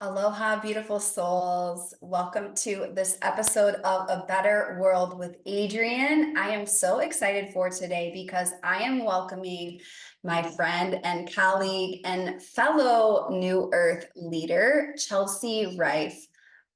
Aloha, beautiful souls. Welcome to this episode of A Better World with Adrienne. I am so excited for today because I am welcoming my friend and colleague and fellow New Earth leader, Chelsea Riffe,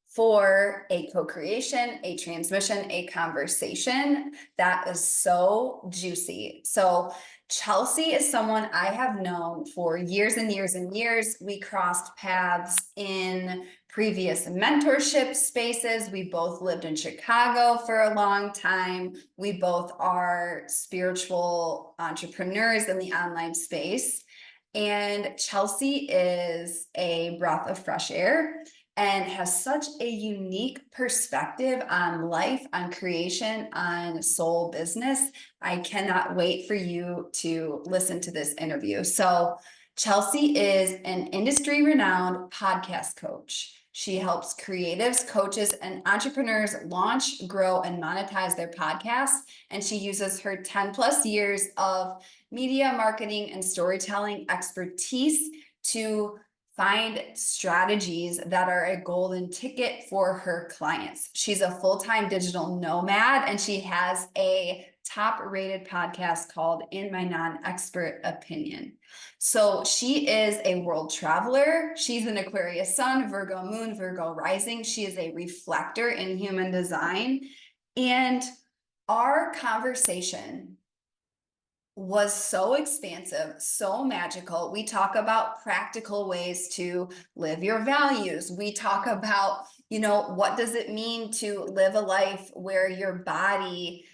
for a co-creation, a transmission, a conversation that is so juicy. So Chelsea is someone I have known for years and years and years. We crossed paths in previous mentorship spaces. We both lived in Chicago for a long time. We both are spiritual entrepreneurs in the online space. And Chelsea is a breath of fresh air and has such a unique perspective on life, on creation, on soul business. I cannot wait for you to listen to this interview. So, Chelsea is an industry renowned podcast coach. She helps creatives, coaches, and entrepreneurs launch, grow, and monetize their podcasts. And she uses her 10 plus years of media marketing and storytelling expertise to find strategies that are a golden ticket for her clients. She's a full-time digital nomad and she has a top-rated podcast called In My Non-Expert Opinion. So she is a world traveler. She's an Aquarius sun, Virgo moon, Virgo rising. She is a reflector in human design. And our conversation was so expansive, so magical. We talk about practical ways to live your values. We talk about, what does it mean to live a life where your body,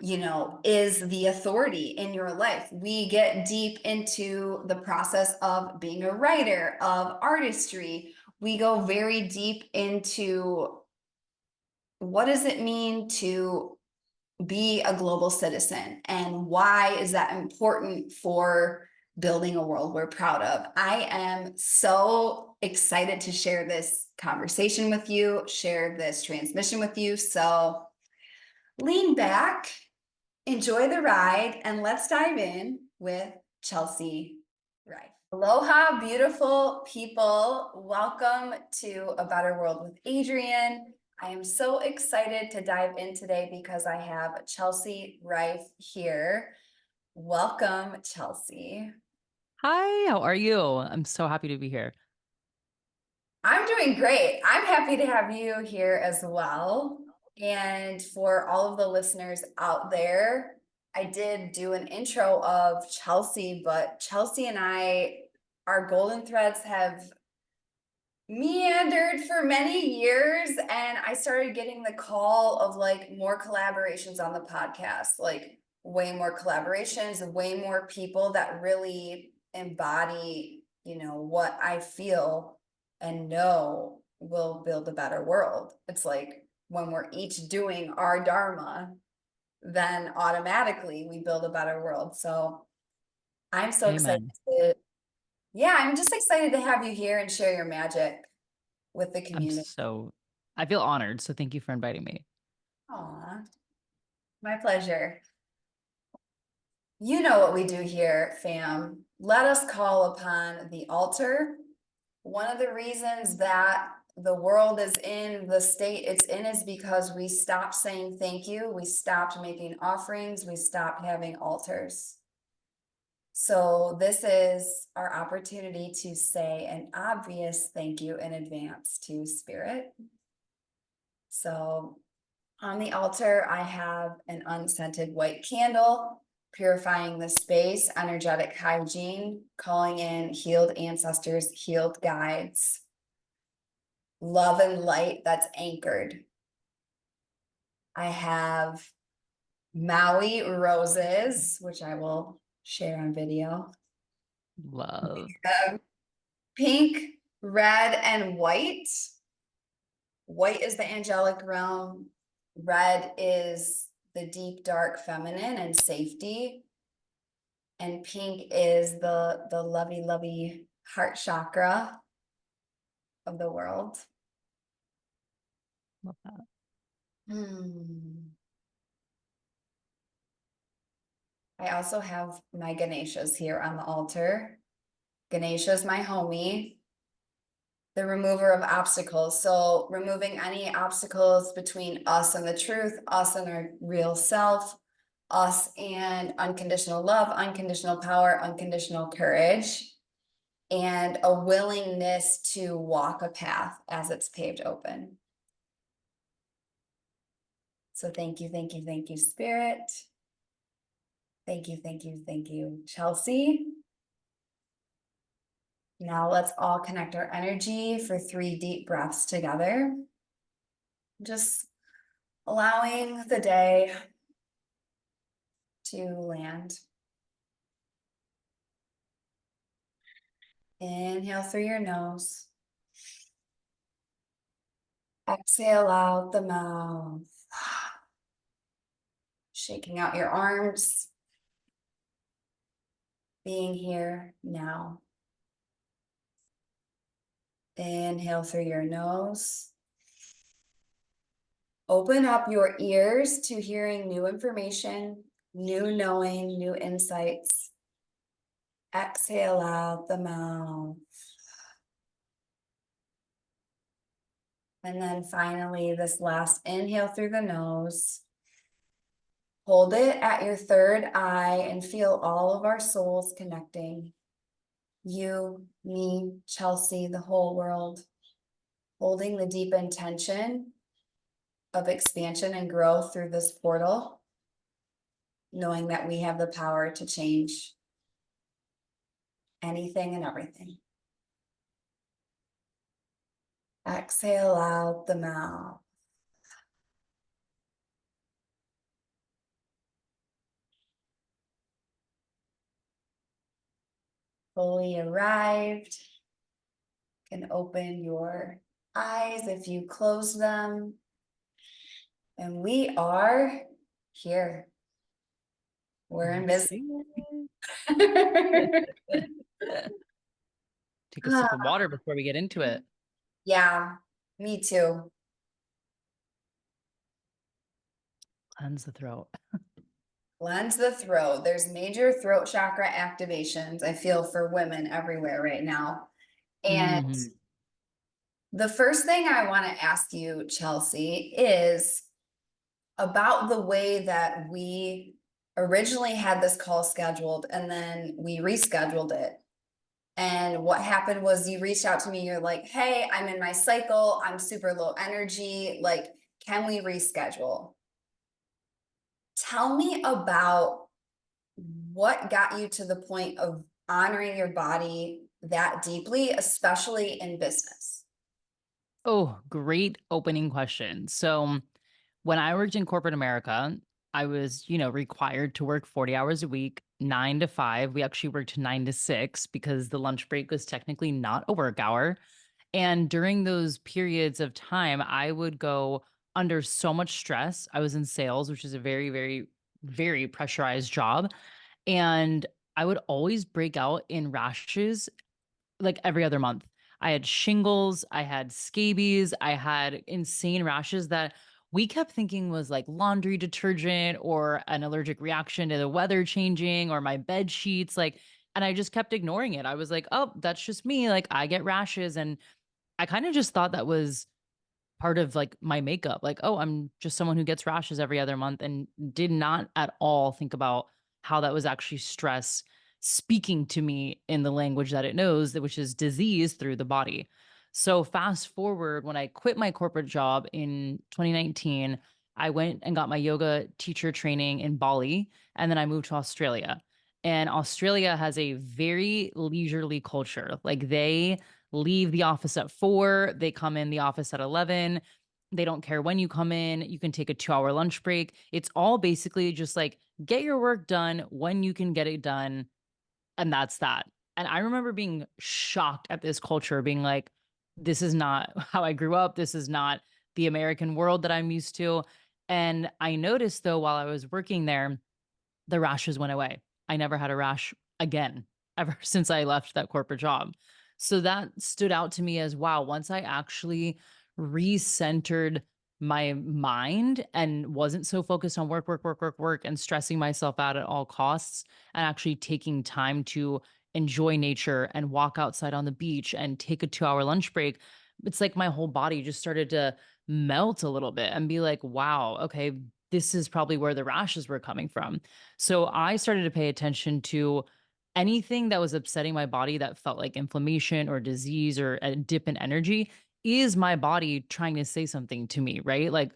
is the authority in your life. We get deep into the process of being a writer, of artistry. We go very deep into what does it mean to be a global citizen and why is that important for building a world we're proud of. I am so excited to share this conversation with you, share this transmission with you. So lean back, enjoy the ride, and let's dive in with Chelsea Riffe. Aloha, beautiful people. Welcome to A Better World with Adrienne. I am so excited to dive in today because I have Chelsea Riffe here. Welcome, Chelsea. Hi, how are you? I'm so happy to be here. I'm doing great. I'm happy to have you here as well. And for all of the listeners out there, I did do an intro of Chelsea, but Chelsea and our golden threads have meandered for many years. And I started getting the call of like more collaborations on the podcast, like way more collaborations, way more people that really embody, what I feel and know will build a better world. It's like when we're each doing our dharma, then automatically we build a better world. So I'm so excited Amen. I'm just excited to have you here and share your magic with the I'm community. so, I feel honored. So thank you for inviting me. Aw, my pleasure. You know what we do here, fam. Let us call upon the altar. One of the reasons that the world is in the state it's in is because we stopped saying thank you. We stopped making offerings. We stopped having altars. So this is our opportunity to say an obvious thank you in advance to Spirit. So on the altar, I have an unscented white candle, purifying the space, energetic hygiene, calling in healed ancestors, healed guides, love and light that's anchored. I have Maui roses, which I will share on video. Love. Pink, red, and white. White is the angelic realm. Red is the deep, dark feminine and safety. And pink is the lovey heart chakra of the world. Love that. I also have my Ganeshas here on the altar. Ganesha is my homie. the remover of obstacles. So removing any obstacles between us and the truth, us and our real self, us and unconditional love, unconditional power, unconditional courage, and a willingness to walk a path as it's paved open. So thank you, thank you, thank you, Spirit. Thank you, thank you, thank you, Chelsea. Now let's all connect our energy for 3 deep breaths together. Just allowing the day to land. Inhale through your nose. Exhale out the mouth. Shaking out your arms. Being here now. Inhale through your nose. Open up your ears to hearing new information, new knowing, new insights. Exhale out the mouth. And then finally, this last inhale through the nose. Hold it at your third eye and feel all of our souls connecting. You, me, Chelsea, the whole world. Holding the deep intention of expansion and growth through this portal. Knowing that we have the power to change anything and everything. Exhale out the mouth. Fully arrived. Can open your eyes if you close them. And we are here. We're in business. Take a sip of water before we get into it. Yeah, me too. Cleanse the throat. Cleanse the throat. There's major throat chakra activations, I feel, for women everywhere right now. And the first thing I want to ask you, Chelsea, is about the way that we originally had this call scheduled and then we rescheduled it. And what happened was you reached out to me. You're like, hey, I'm in my cycle. I'm super low energy. Like, can we reschedule? Tell me about what got you to the point of honoring your body that deeply, especially in business. Oh, great opening question. So, when I worked in corporate America, I was, required to work 40 hours a week, 9 to 5. We actually worked 9 to 6 because the lunch break was technically not a work hour. And during those periods of time, I would go under so much stress. I was in sales, which is a very, very, very pressurized job. And I would always break out in rashes like every other month. I had shingles, I had scabies, I had insane rashes that we kept thinking was like laundry detergent or an allergic reaction to the weather changing or my bed sheets. And I just kept ignoring it. I was like, oh, that's just me. Like, I get rashes. And I kind of just thought that was part of like my makeup. Like, oh, I'm just someone who gets rashes every other month, and did not at all think about how that was actually stress speaking to me in the language that it knows, which is disease through the body. So fast forward, when I quit my corporate job in 2019, I went and got my yoga teacher training in Bali, and then I moved to Australia. And Australia has a very leisurely culture. Like, they leave the office at 4, they come in the office at 11. They don't care when you come in. You can take a 2-hour lunch break. It's all basically just like, get your work done when you can get it done. And that's that. And I remember being shocked at this culture, being like, this is not how I grew up. This is not the American world that I'm used to. And I noticed, though, while I was working there, the rashes went away. I never had a rash again, ever since I left that corporate job. So that stood out to me as, wow, once I actually recentered my mind and wasn't so focused on work, work, work, work, work, and stressing myself out at all costs, and actually taking time to enjoy nature and walk outside on the beach and take a 2-hour lunch break, it's like my whole body just started to melt a little bit and be like, wow, okay, this is probably where the rashes were coming from. So I started to pay attention to anything that was upsetting my body that felt like inflammation or disease or a dip in energy. Is my body trying to say something to me, right? Like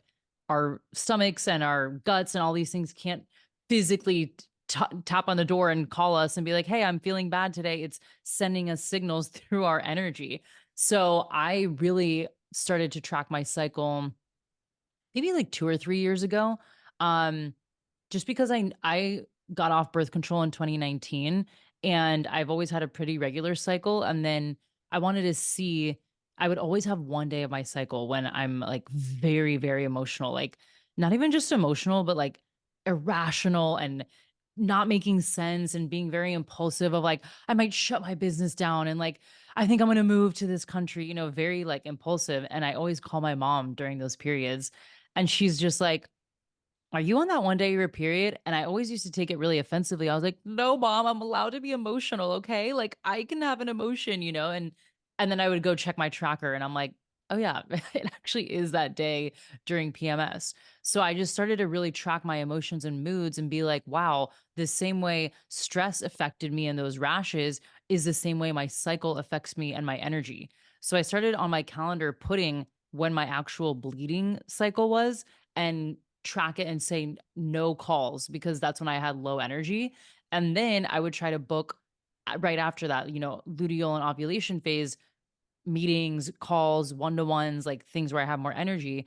our stomachs and our guts and all these things can't physically tap on the door and call us and be like, hey, I'm feeling bad today. It's sending us signals through our energy. So I really started to track my cycle maybe like 2 or 3 years ago. Um, just because I got off birth control in 2019 and I've always had a pretty regular cycle, and then I wanted to see. I would always have one day of my cycle when I'm like very, very emotional, like not even just emotional, but like irrational and not making sense and being very impulsive of like I might shut my business down and like I think I'm going to move to this country, very like impulsive. And I always call my mom during those periods and she's just like, are you on that one day of your period? And I always used to take it really offensively. I was like, no, mom, I'm allowed to be emotional. Okay. Like I can have an emotion, and then I would go check my tracker and I'm like, oh yeah, it actually is that day during PMS. So I just started to really track my emotions and moods and be like, wow, the same way stress affected me and those rashes is the same way my cycle affects me and my energy. So I started on my calendar putting when my actual bleeding cycle was and track it and say no calls because that's when I had low energy. And then I would try to book right after that, luteal and ovulation phase meetings, calls, one-to-ones, like things where I have more energy.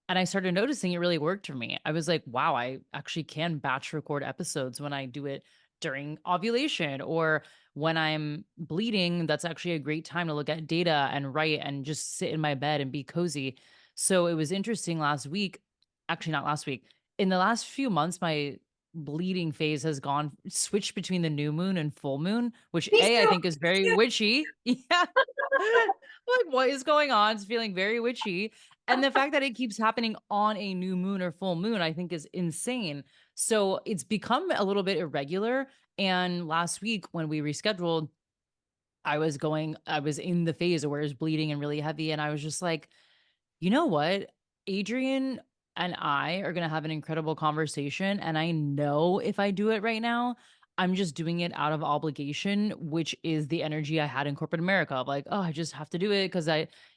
And I started noticing it really worked for me. I was like, wow, I actually can batch record episodes when I do it during ovulation or when I'm bleeding. That's actually a great time to look at data and write and just sit in my bed and be cozy. So it was interesting last week, actually, not last week, in the last few months, my bleeding phase has gone switched between the new moon and full moon, which Me I too. think is very witchy. Yeah. Like, what is going on? It's feeling very witchy. And the fact that it keeps happening on a new moon or full moon, I think is insane. So it's become a little bit irregular. And last week when we rescheduled, I was in the phase where it was bleeding and really heavy. And I was just like, you know what? Adrian and I are going to have an incredible conversation. And I know if I do it right now, I'm just doing it out of obligation, which is the energy I had in corporate America of like, oh, I just have to do it because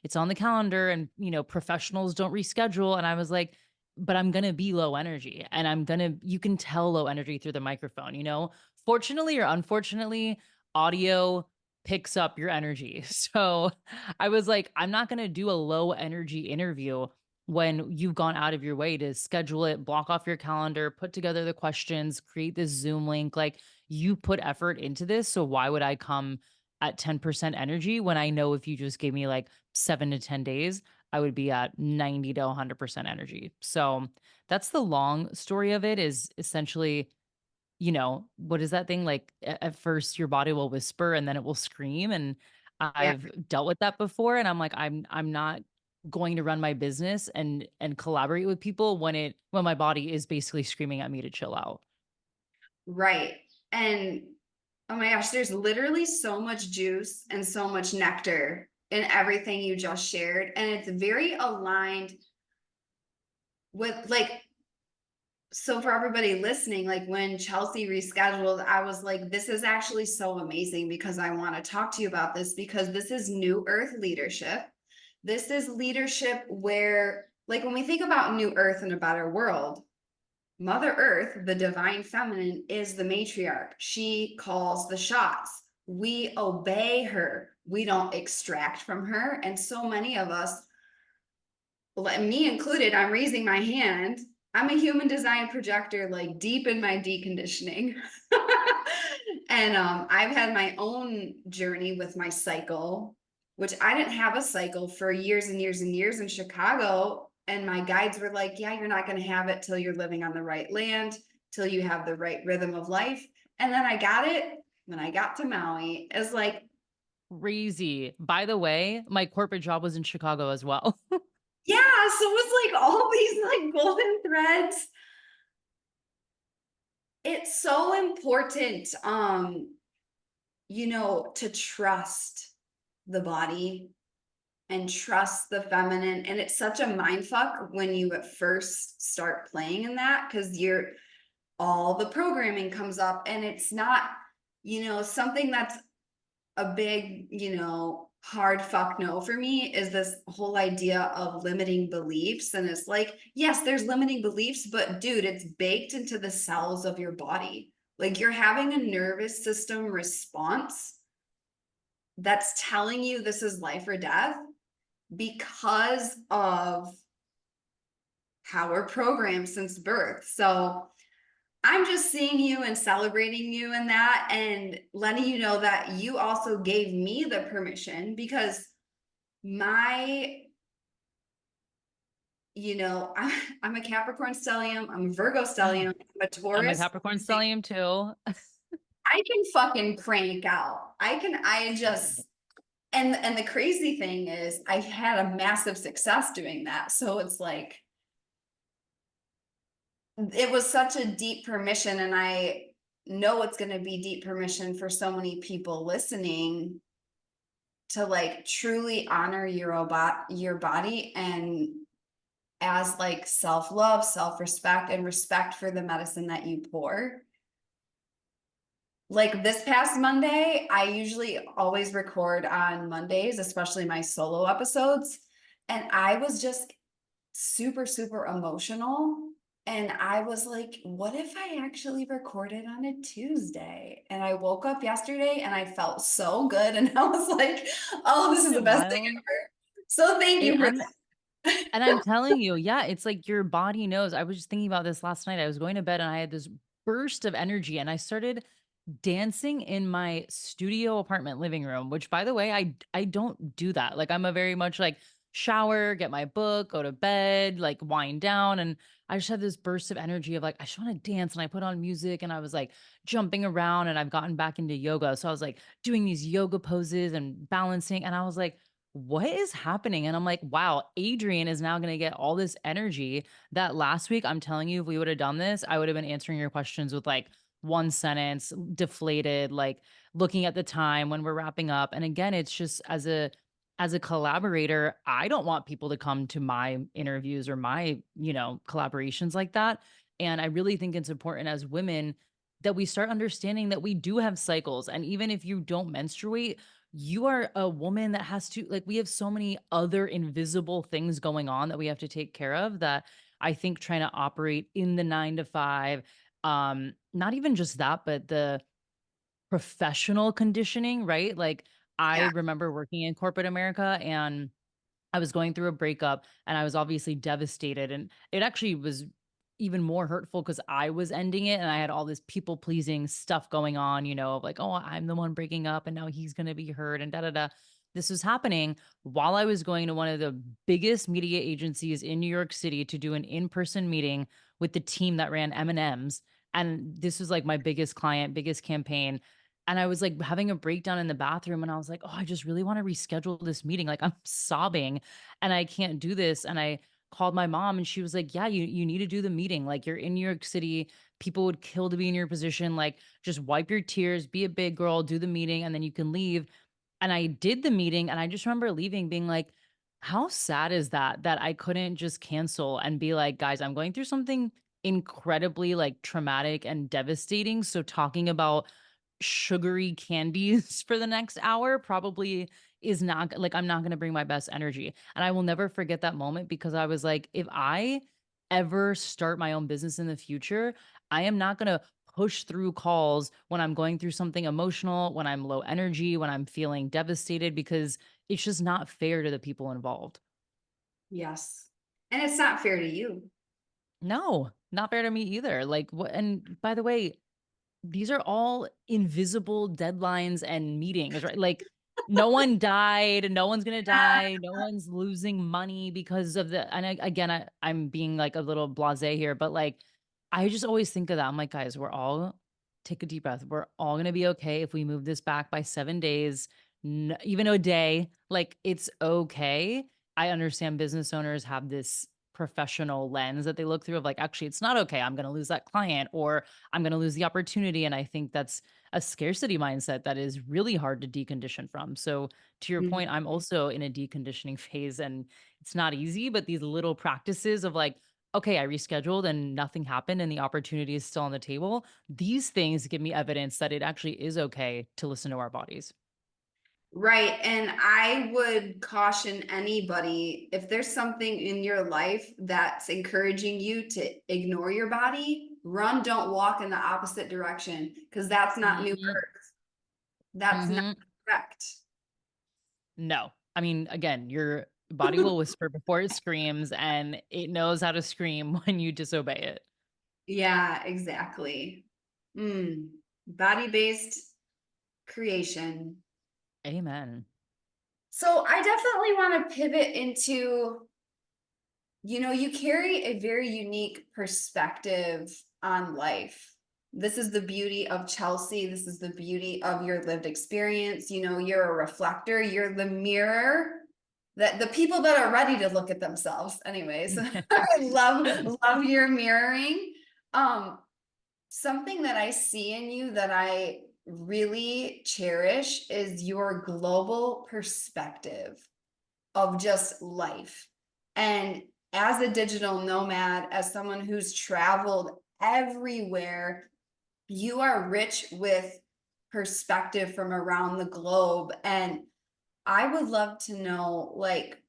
it's on the calendar and, professionals don't reschedule. And I was like, but I'm going to be low energy and you can tell low energy through the microphone. Fortunately or unfortunately, audio picks up your energy. So I was like, I'm not going to do a low energy interview when you've gone out of your way to schedule it, block off your calendar, put together the questions, create this Zoom link. Like you put effort into this. So why would I come at 10% energy when I know if you just gave me like 7 to 10 days, I would be at 90 to 100% energy. So that's the long story of it is essentially what is that thing? Like at first your body will whisper and then it will scream. And Yeah, I've dealt with that before. And I'm like, I'm not going to run my business and collaborate with people when my body is basically screaming at me to chill out. right. And oh my gosh, there's literally so much juice and so much nectar in everything you just shared. And it's very aligned with like, so for everybody listening, like when Chelsea rescheduled, I was like, this is actually so amazing because I want to talk to you about this because this is new earth leadership. This is leadership where, like, when we think about new earth and a better world, Mother Earth, the divine feminine, is the matriarch. She calls the shots. We obey her. We don't extract from her. And so many of us, me included, I'm raising my hand. I'm a human design projector, like deep in my deconditioning. And I've had my own journey with my cycle, which I didn't have a cycle for years and years and years in Chicago. And my guides were like, yeah, you're not going to have it till you're living on the right land, till you have the right rhythm of life. And then I got it when I got to Maui. It's like, Crazy. By the way, my corporate job was in Chicago as well. yeah, so it's like all these like golden threads. It's so important. to trust the body and trust the feminine. And it's such a mind fuck when you at first start playing in that, because all the programming comes up, and it's not, something that's a big, hard fuck no for me is this whole idea of limiting beliefs. And it's like, yes, there's limiting beliefs, but dude, it's baked into the cells of your body. Like, you're having a nervous system response that's telling you this is life or death because of how we're programmed since birth. So I'm just seeing you and celebrating you in that, and letting you know that you also gave me the permission, because my, I'm a Capricorn stellium, I'm a Virgo stellium, I'm a I'm a Taurus. Capricorn stellium too. I can fucking crank out. I just, and the crazy thing is I had a massive success doing that. So it's like, it was such a deep permission, and I know it's going to be deep permission for so many people listening to like truly honor your body, and as like self-love, self-respect, and respect for the medicine that you pour. Like this past Monday, I usually always record on Mondays, especially my solo episodes, and I was just super, super emotional. And I was like, what if I actually recorded on a Tuesday? And I woke up yesterday and I felt so good. And I was like, oh, this is Isn't the it best thing wild? ever. So thank It, you for I'm And I'm telling you, yeah, it's like your body knows. I was just thinking about this last night. I was going to bed and I had this burst of energy and I started dancing in my studio apartment living room, which by the way, I don't do that. Like I'm a very much like shower, get my book, go to bed, like wind down. And I just had this burst of energy of like, I just want to dance. And I put on music and I was like jumping around and I've gotten back into yoga. So I was like doing these yoga poses and balancing. And I was like, what is happening? And I'm like, wow, Adrian is now going to get all this energy that last week, I'm telling you, if we would have done this, I would have been answering your questions with like one sentence, deflated, like looking at the time when we're wrapping up. And again, it's just as a collaborator, I don't want people to come to my interviews or my, collaborations like that. And I really think it's important as women that we start understanding that we do have cycles. And even if you don't menstruate, you are a woman that has to like we have so many other invisible things going on that we have to take care of that I think trying to operate in the 9 to 5 not even just that but the professional conditioning, right? Like I yeah. remember working in corporate America and I was going through a breakup and I was obviously devastated. And it actually was even more hurtful because I was ending it and I had all this people pleasing stuff going on, of like, oh, I'm the one breaking up and now he's going to be hurt and da da da. This was happening while I was going to one of the biggest media agencies in New York City to do an in person meeting with the team that ran M&M's. And this was like my biggest client, biggest campaign. And I was like having a breakdown in the bathroom and I was like, oh, I just really want to reschedule this meeting. Like I'm sobbing and I can't do this. And I called my mom and she was like, yeah, you need to do the meeting. Like you're in New York City. People would kill to be in your position. Like just wipe your tears, be a big girl, do the meeting, and then you can leave. And I did the meeting and I just remember leaving being like, how sad is that I couldn't just cancel and be like, guys, I'm going through something incredibly like traumatic and devastating. So talking about sugary candies for the next hour probably is not like I'm not going to bring my best energy. And I will never forget that moment because I was like, if I ever start my own business in the future, I am not going to push through calls when I'm going through something emotional, when I'm low energy, when I'm feeling devastated, because it's just not fair to the people involved. Yes. And it's not fair to you. No, not fair to me either. Like, what? And by the way, these are all invisible deadlines and meetings, right? Like no one died, no one's gonna die, no one's losing money because of the. And again, I'm being like a little blasé here, but like I just always think of that. I'm like, guys, we're all take a deep breath. We're all gonna be okay if we move this back by 7 days, even a day. Like it's okay. I understand business owners have this professional lens that they look through of like, actually, it's not okay. I'm gonna lose that client or I'm going to lose the opportunity. And I think that's, a scarcity mindset that is really hard to decondition from. So to your point, I'm also in a deconditioning phase and it's not easy, but these little practices of like, okay, I rescheduled and nothing happened and the opportunity is still on the table. These things give me evidence that it actually is okay to listen to our bodies. Right. And I would caution anybody if there's something in your life that's encouraging you to ignore your body, run, don't walk in the opposite direction because that's not new Mhm. birth. That's not Mhm. correct. No. I mean, again, your body will whisper before it screams, and it knows how to scream when you disobey it. Yeah, exactly. Body-based creation. Amen. So I definitely want to pivot into, you carry a very unique perspective on life. This is the beauty of Chelsea. This is the beauty of your lived experience. You're a reflector, you're the mirror that the people that are ready to look at themselves. Anyways, I love your mirroring. Um, Something that I see in you that I really cherish is your global perspective of just life. And as a digital nomad, as someone who's traveled everywhere, you are rich with perspective from around the globe. And I would love to know, like,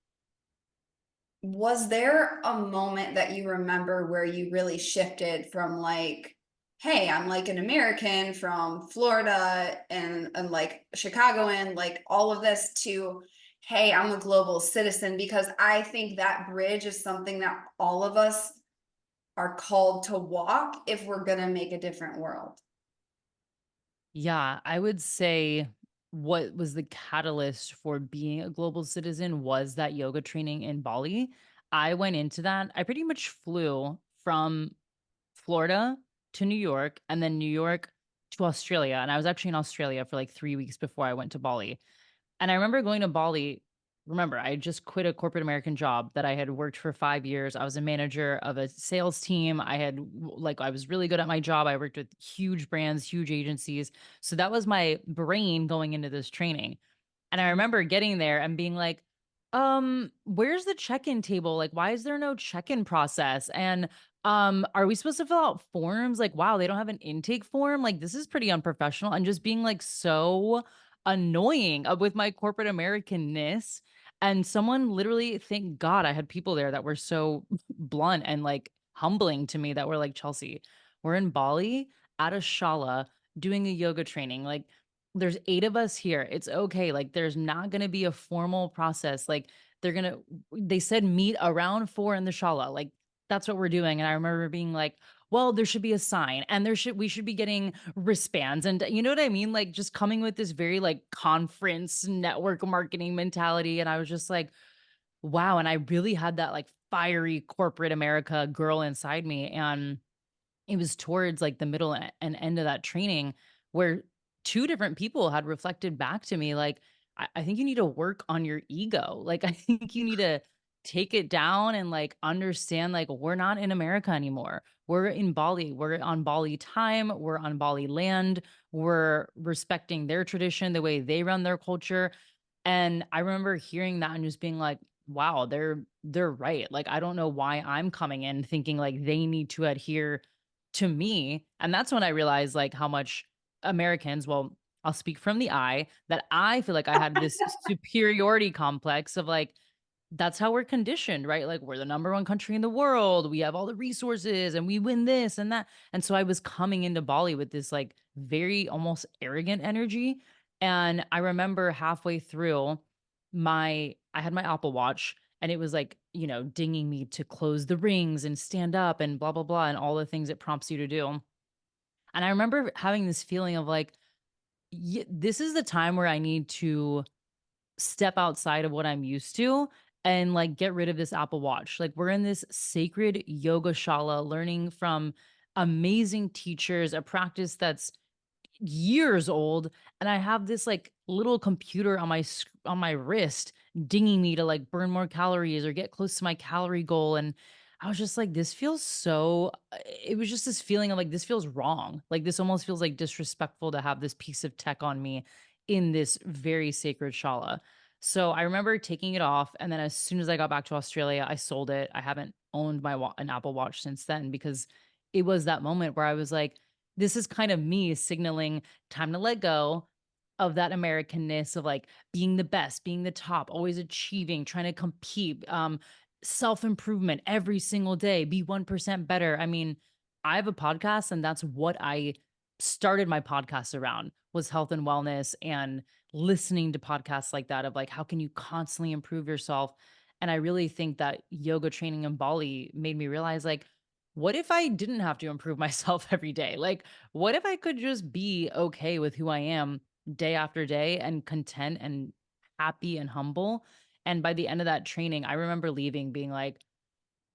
was there a moment that you remember where you really shifted from like, hey, I'm like an American from Florida and like Chicagoan, like all of this to, hey, I'm a global citizen? Because I think that bridge is something that all of us are called to walk if we're going to make a different world. Yeah, I would say what was the catalyst for being a global citizen was that yoga training in Bali. I went into that. I pretty much flew from Florida to New York and then New York to Australia. And I was actually in Australia for like 3 weeks before I went to Bali. And I remember going to Bali. Remember, I just quit a corporate American job that I had worked for 5 years. I was a manager of a sales team. I was really good at my job. I worked with huge brands, huge agencies. So that was my brain going into this training. And I remember getting there and being like, where's the check-in table? Like, why is there no check-in process? And are we supposed to fill out forms? Like, wow, they don't have an intake form. Like, this is pretty unprofessional. And just being like so annoying with my corporate Americanness. And someone literally, thank God I had people there that were so blunt and like humbling to me that were like, Chelsea, we're in Bali at a shala doing a yoga training. Like, there's 8 of us here. It's okay. Like, there's not going to be a formal process. Like, they said meet around 4 in the shala. Like, that's what we're doing. And I remember being like, well, there should be a sign and we should be getting wristbands. And you know what I mean? Like, just coming with this very like conference network marketing mentality. And I was just like, wow. And I really had that like fiery corporate America girl inside me. And it was towards like the middle and end of that training where 2 different people had reflected back to me like, I think you need to work on your ego. Like, I think you need to take it down and like understand like we're not in America anymore. We're in Bali. We're on Bali time. We're on Bali land. We're respecting their tradition, the way they run their culture. And I remember hearing that and just being like, wow, they're right. Like, I don't know why I'm coming in thinking like they need to adhere to me. And that's when I realized like how much Americans, well, I'll speak from the I, that I feel like I had this superiority complex of like, that's how we're conditioned, right? Like, we're the number one country in the world. We have all the resources and we win this and that. And so I was coming into Bali with this like very almost arrogant energy. And I remember halfway through I had my Apple Watch and it was like, dinging me to close the rings and stand up and blah, blah, blah, and all the things it prompts you to do. And I remember having this feeling of like, this is the time where I need to step outside of what I'm used to and like get rid of this Apple Watch. Like, we're in this sacred yoga shala learning from amazing teachers, a practice that's years old, and I have this like little computer on on my wrist dinging me to like burn more calories or get close to my calorie goal. And I was just like, this feels so it was just this feeling of like this feels wrong. Like this almost feels like disrespectful to have this piece of tech on me in this very sacred shala. So I remember taking it off, and then as soon as I got back to Australia, I sold it. I haven't owned an Apple Watch since then because it was that moment where I was like, this is kind of me signaling time to let go of that Americanness of like being the best, being the top, always achieving, trying to compete. Self improvement every single day, be 1% better. I mean, I have a podcast, and that's what I started my podcast around was health and wellness and listening to podcasts like that of like, how can you constantly improve yourself? And I really think that yoga training in Bali made me realize like, what if I didn't have to improve myself every day? Like, what if I could just be okay with who I am day after day and content and happy and humble? And by the end of that training, I remember leaving being like,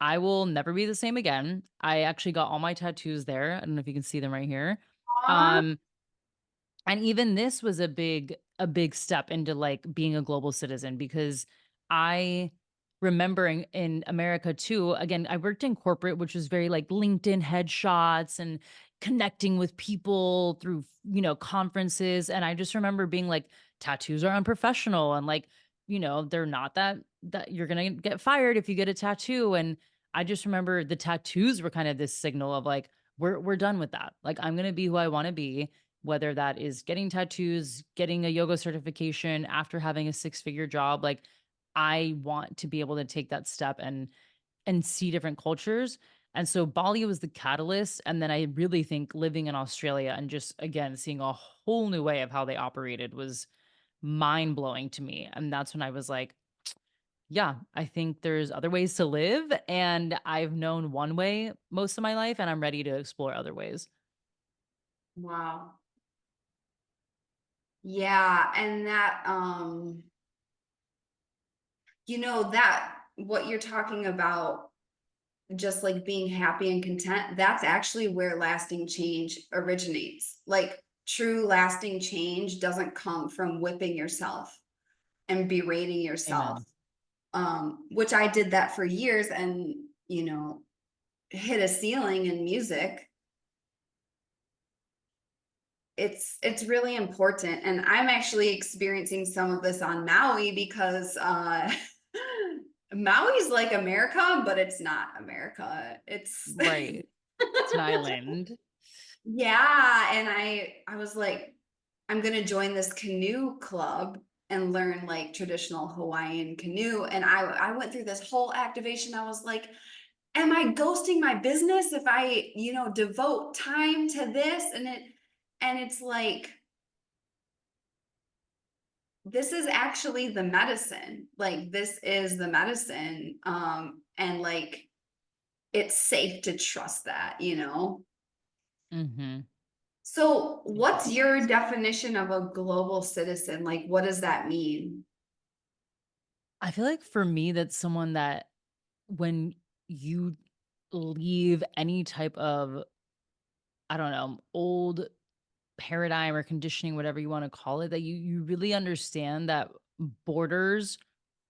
I will never be the same again. I actually got all my tattoos there. I don't know if you can see them right here. Aw. Um, and even this was a big step into like being a global citizen because I remember in America too, again, I worked in corporate, which was very like LinkedIn headshots and connecting with people through, conferences. And I just remember being like, tattoos are unprofessional and like, they're not that you're gonna get fired if you get a tattoo. And I just remember the tattoos were kind of this signal of like, we're done with that. Like I'm gonna be who I want to be, whether that is getting tattoos, getting a yoga certification after having a six-figure job. Like I want to be able to take that step and see different cultures. And so Bali was the catalyst. And then I really think living in Australia and just again seeing a whole new way of how they operated was mind blowing to me. And that's when I was like, yeah, I think there's other ways to live. And I've known one way most of my life, and I'm ready to explore other ways. Wow. Yeah, and that that what you're talking about, just like being happy and content, that's actually where lasting change originates. Like true lasting change doesn't come from whipping yourself and berating yourself. Amen. Which I did that for years and, hit a ceiling in music. It's really important, and I'm actually experiencing some of this on Maui because Maui's like America, but it's not America. It's Right. It's an island. yeah, and I was like, I'm gonna join this canoe club and learn like traditional Hawaiian canoe. And I went through this whole activation. I was like, am I ghosting my business if I, devote time to this? And it's like, this is actually the medicine. Like this is the medicine. And like it's safe to trust that. Mhm. So It what's really your is. definition of a global citizen? Like what does that mean? I feel like for me, that's someone that when you leave any type of, I don't know, old paradigm or conditioning, whatever you want to call it, that you really understand that borders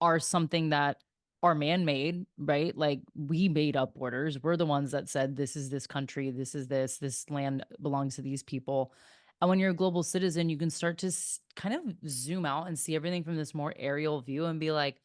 are something that are man-made, right? Like we made up borders. We're the ones that said this is this country, this land belongs to these people. And when you're a global citizen, you can start to kind of zoom out and see everything from this more aerial view and be like,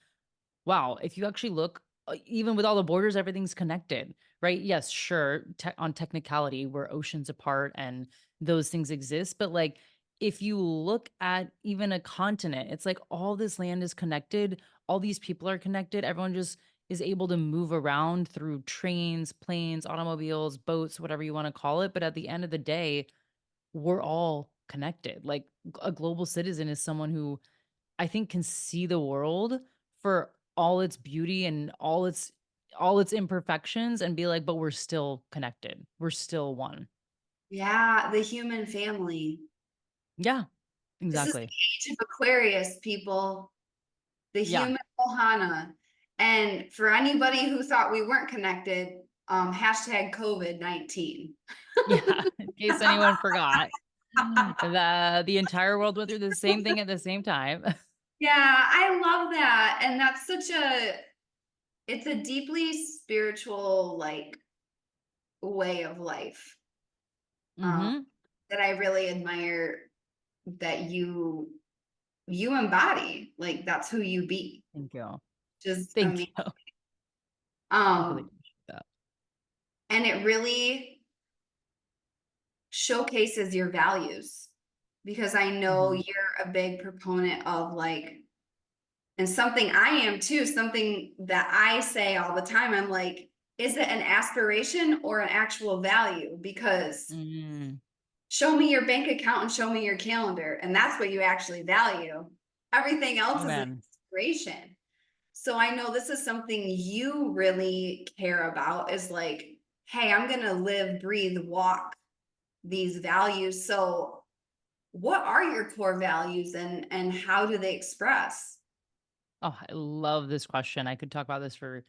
wow, if you actually look, even with all the borders, everything's connected, right? Yes, sure. On technicality, we're oceans apart and those things exist. But like, if you look at even a continent, it's like all this land is connected. All these people are connected. Everyone just is able to move around through trains, planes, automobiles, boats, whatever you want to call it. But at the end of the day, we're all connected. Like a global citizen is someone who I think can see the world for all its beauty and all its imperfections and be like, but we're still connected. We're still one. Yeah, the human family. Yeah, This is the exactly. age of Aquarius, people. The Yeah. human Ohana. And for anybody who thought we weren't connected, hashtag COVID-19. Yeah. In case anyone forgot. The entire world went through the same thing at the same time. Yeah, I love that. And that's such a it's a deeply spiritual, like, way of life, um, Mhm. that I really admire that you embody. Like, that's who you be. Thank you. Just Thank amazing. you. I really Um, appreciate that. and it really showcases your values because I know Mhm. you're a big proponent of, like, and something I am too, something that I say all the time. I'm like, is it an aspiration or an actual value? Because Mm. show me your bank account and show me your calendar, and that's what you actually value. Everything else is an Amen. aspiration. So I know this is something you really care about, is like, hey, I'm going to live, breathe, walk these values. So what are your core values, and how do they express? Oh, I love this question. I could talk about this for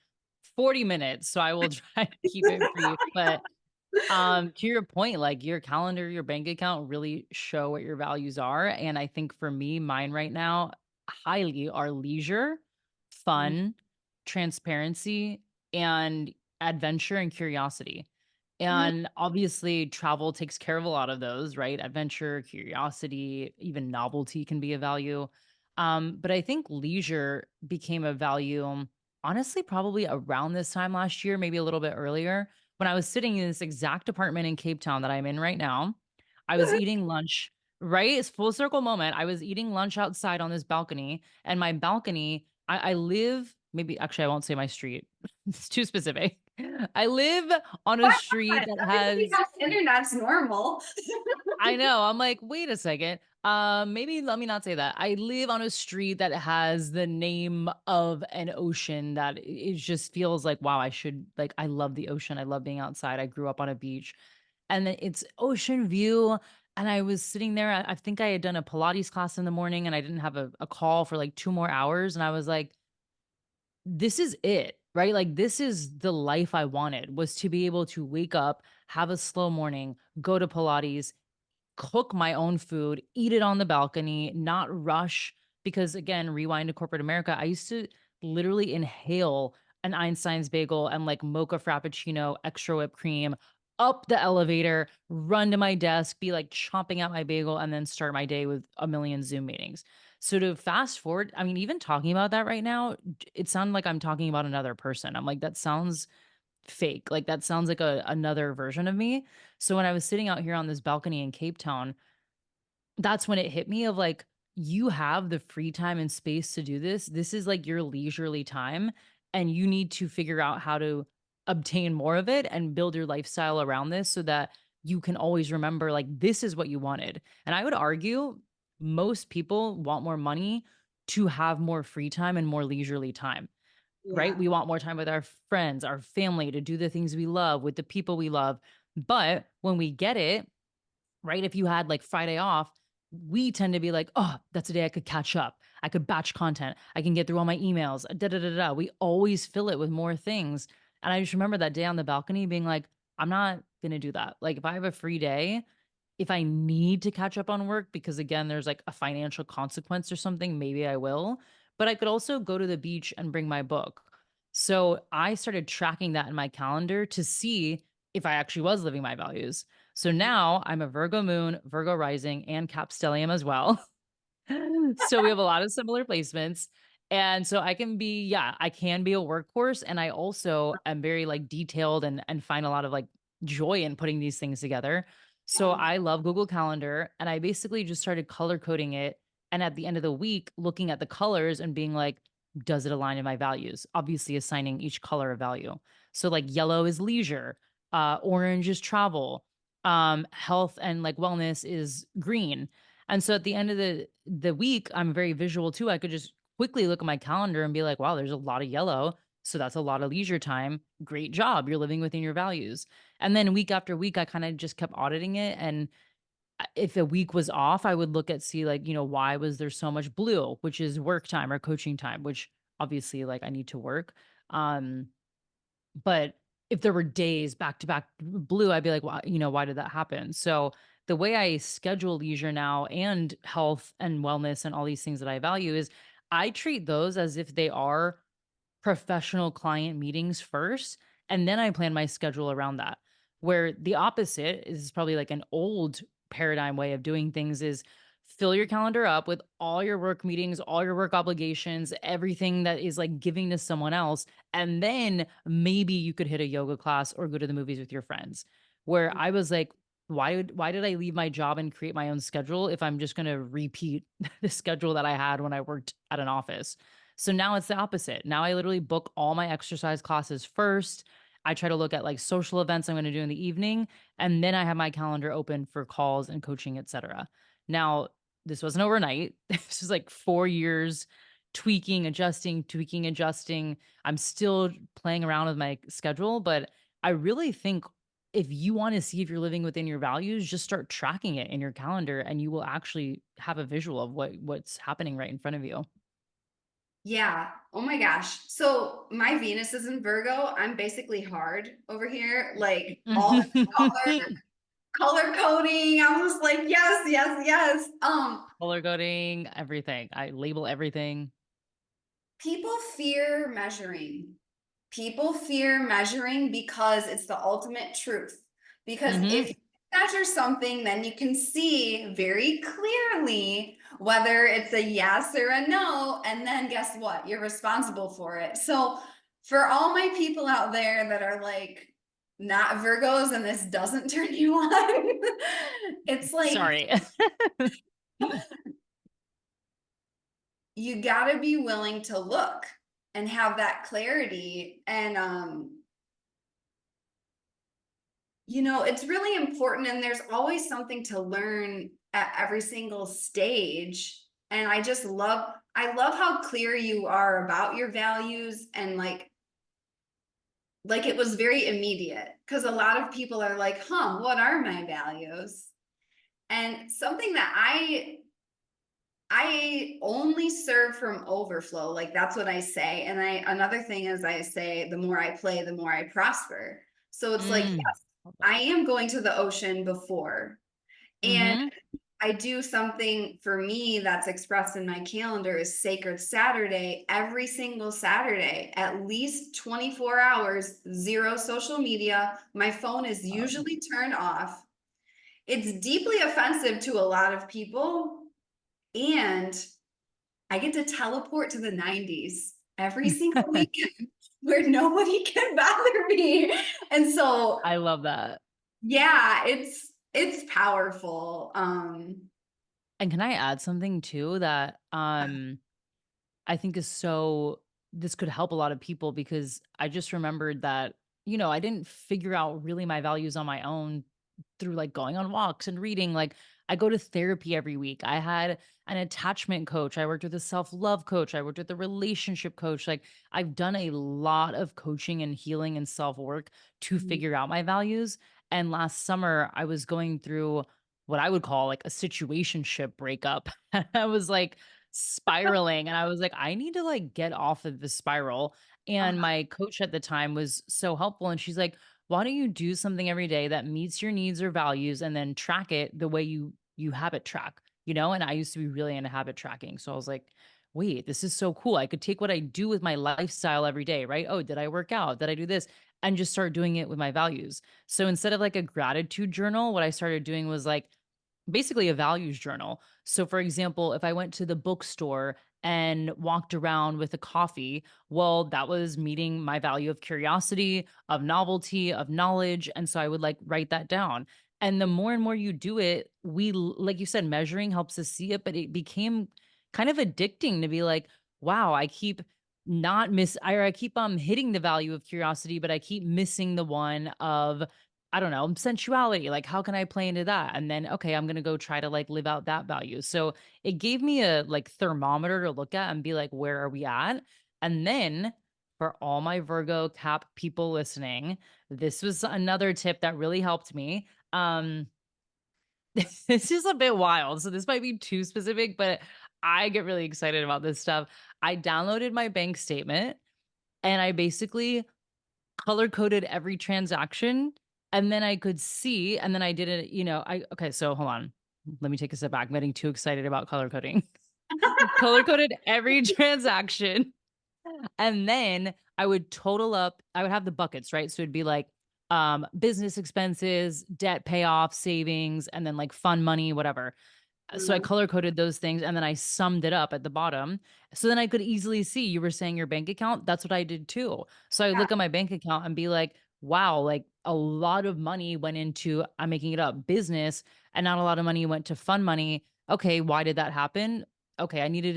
40 minutes, so I will try to keep it brief, but to your point, like your calendar, your bank account really show what your values are. And I think for me, mine right now highly are leisure, Mm, fun, transparency, and adventure and curiosity. mm, And obviously, travel takes care of a lot of those, right? Adventure, curiosity, even novelty can be a value. But I think leisure became a value, honestly, probably around this time last year, maybe a little bit earlier when I was sitting in this exact apartment in Cape Town that I'm in right now. I was eating lunch, right? It's full circle moment. I was eating lunch outside on this balcony, and my balcony, I live, maybe actually, I won't say my street, it's too specific. I live on a why street not? that Everybody has, has internet's normal. I know, I'm like, wait a second. Maybe let me not say that. I live on a street that has the name of an ocean that it just feels like, wow, I should like, I love the ocean. I love being outside. I grew up on a beach and then it's ocean view. And I was sitting there. I think I had done a Pilates class in the morning and I didn't have a call for like 2 more hours. And I was like, this is it, right? Like, this is the life I wanted, was to be able to wake up, have a slow morning, go to Pilates, cook my own food, eat it on the balcony, not rush. Because again, rewind to corporate America, I used to literally inhale an Einstein's bagel and like mocha frappuccino, extra whipped cream, up the elevator, run to my desk, be like chomping out my bagel, and then start my day with a million Zoom meetings. So to fast forward, I mean, even talking about that right now, it sounded like I'm talking about another person. I'm like, that sounds fake. Like that sounds like another version of me. So when I was sitting out here on this balcony in Cape Town, that's when it hit me of like, you have the free time and space to do this. This is like your leisurely time, and you need to figure out how to obtain more of it and build your lifestyle around this so that you can always remember like this is what you wanted. And I would argue most people want more money to have more free time and more leisurely time, right? Yeah. We want more time with our friends, our family, to do the things we love with the people we love. But when we get it, right? If you had like Friday off, we tend to be like, oh, that's a day I could catch up. I could batch content. I can get through all my emails. Da da da da. We always fill it with more things. And I just remember that day on the balcony being like, I'm not going to do that. Like, if I have a free day, if I need to catch up on work because again there's like a financial consequence or something, maybe I will, but I could also go to the beach and bring my book. So I started tracking that in my calendar to see if I actually was living my values. So now I'm a Virgo moon, Virgo rising, and Cap stellium as well. So we have a lot of similar placements. And so I can be, yeah, I can be a workhorse. And I also am very like detailed and find a lot of like joy in putting these things together. So Yeah. I love Google Calendar and I basically just started color coding it. And at the end of the week, looking at the colors and being like, does it align to my values? Obviously, assigning each color a value. So like yellow is leisure, orange is travel, health and like wellness is green. And so at the end of the week, I'm very visual too. I could just quickly look at my calendar and be like, wow, there's a lot of yellow. So that's a lot of leisure time. Great job. You're living within your values. And then week after week, I kind of just kept auditing it. And if a week was off, I would look at see like, why was there so much blue, which is work time or coaching time, which obviously like I need to work. Um, but if there were days back to back blue, I'd be like, why, why did that happen? So the way I schedule leisure now and health and wellness and all these things that I value is I treat those as if they are professional client meetings first, and then I plan my schedule around that. Where the opposite is probably like an old paradigm way of doing things is fill your calendar up with all your work meetings, all your work obligations, everything that is like giving to someone else. And then maybe you could hit a yoga class or go to the movies with your friends. Where I was like, why did I leave my job and create my own schedule if I'm just going to repeat the schedule that I had when I worked at an office? So now it's the opposite. Now I literally book all my exercise classes first. I try to look at like social events I'm going to do in the evening, and then I have my calendar open for calls and coaching, etc. Now, this wasn't overnight. This is like 4 years tweaking, adjusting, tweaking, adjusting. I'm still playing around with my schedule, but I really think if you want to see if you're living within your values, just start tracking it in your calendar and you will actually have a visual of what's happening right in front of you. Yeah. Oh my gosh. So my Venus is in Virgo. I'm basically hard over here. Like all the color coding. I'm just like, yes, yes, yes. Color coding, everything. I label everything. People fear measuring. People fear measuring because it's the ultimate truth. Because if Mhm. you measure something, then you can see very clearly whether it's a yes or a no. And then guess what? You're responsible for it. So, for all my people out there that are like not Virgos and this doesn't turn you on, it's like Sorry. you got to be willing to look and have that clarity. And it's really important, and there's always something to learn at every single stage. And I love how clear you are about your values, and like it was very immediate, because a lot of people are like, huh, what are my values? And something that I only serve from overflow. Like that's what I say. And another thing is I say the more I play, the more I prosper. So it's like, Mm. yes, I am going to the ocean before. And Mhm. I do something for me that's expressed in my calendar is Sacred Saturday. Every single Saturday, at least 24 hours, zero social media. My phone is Um, usually turned off. It's deeply offensive to a lot of people. And I get to teleport to the 90s every single weekend where nobody can bother me. And so, I love that. yeah, it's powerful. And can I add something too that I think is so this could help a lot of people because I just remembered that, I didn't figure out really my values on my own through like going on walks and reading. Like I go to therapy every week. I had an attachment coach. I worked with a self-love coach. I worked with a relationship coach. Like I've done a lot of coaching and healing and self-work to figure out my values. And last summer I was going through what I would call like a situationship breakup. I was like spiraling and I was like, I need to like get off of the spiral. And uh, my coach at the time was so helpful. And she's like, why don't you do something every day that meets your needs or values and then track it the way you habit track, And I used to be really into habit tracking. So I was like, wait, this is so cool. I could take what I do with my lifestyle every day, right? Oh, did I work out? Did I do this? And just start doing it with my values. So instead of like a gratitude journal, what I started doing was like basically a values journal. So, for example, if I went to the bookstore and walked around with a coffee, well, that was meeting my value of curiosity, of novelty, of knowledge. And so I would like write that down. And the more and more you do it, like you said, measuring helps us see it, but it became kind of addicting to be like, wow, I keep not miss I keep hitting the value of curiosity, but I keep missing the one of I don't know, sensuality, like, how can I play into that? And then, okay, I'm gonna go try to, like, live out that value. So, it gave me a, like, thermometer to look at and be like, "Where are we at?" And then, for all my Virgo Cap people listening, this was another tip that really helped me. This is a bit wild, so this might be too specific, but I get really excited about this stuff. I downloaded my bank statement, and I basically color coded every transaction, and then I could see and then I did it, I okay, so hold on. Let me take a step back. I'm getting too excited about color coding. Color coded every transaction And then I would total up, I would have the buckets, right? So it'd be like business expenses, debt payoff, savings, and then like fun money, whatever. So I Mhm. color coded those things and then I summed it up at the bottom. So then I could easily see, you were saying your bank account. That's what I did too. So I Yeah. look at my bank account and be like, wow, like a lot of money went into, I'm making it up, business, and not a lot of money went to fun money. Okay, why did that happen? Okay, I needed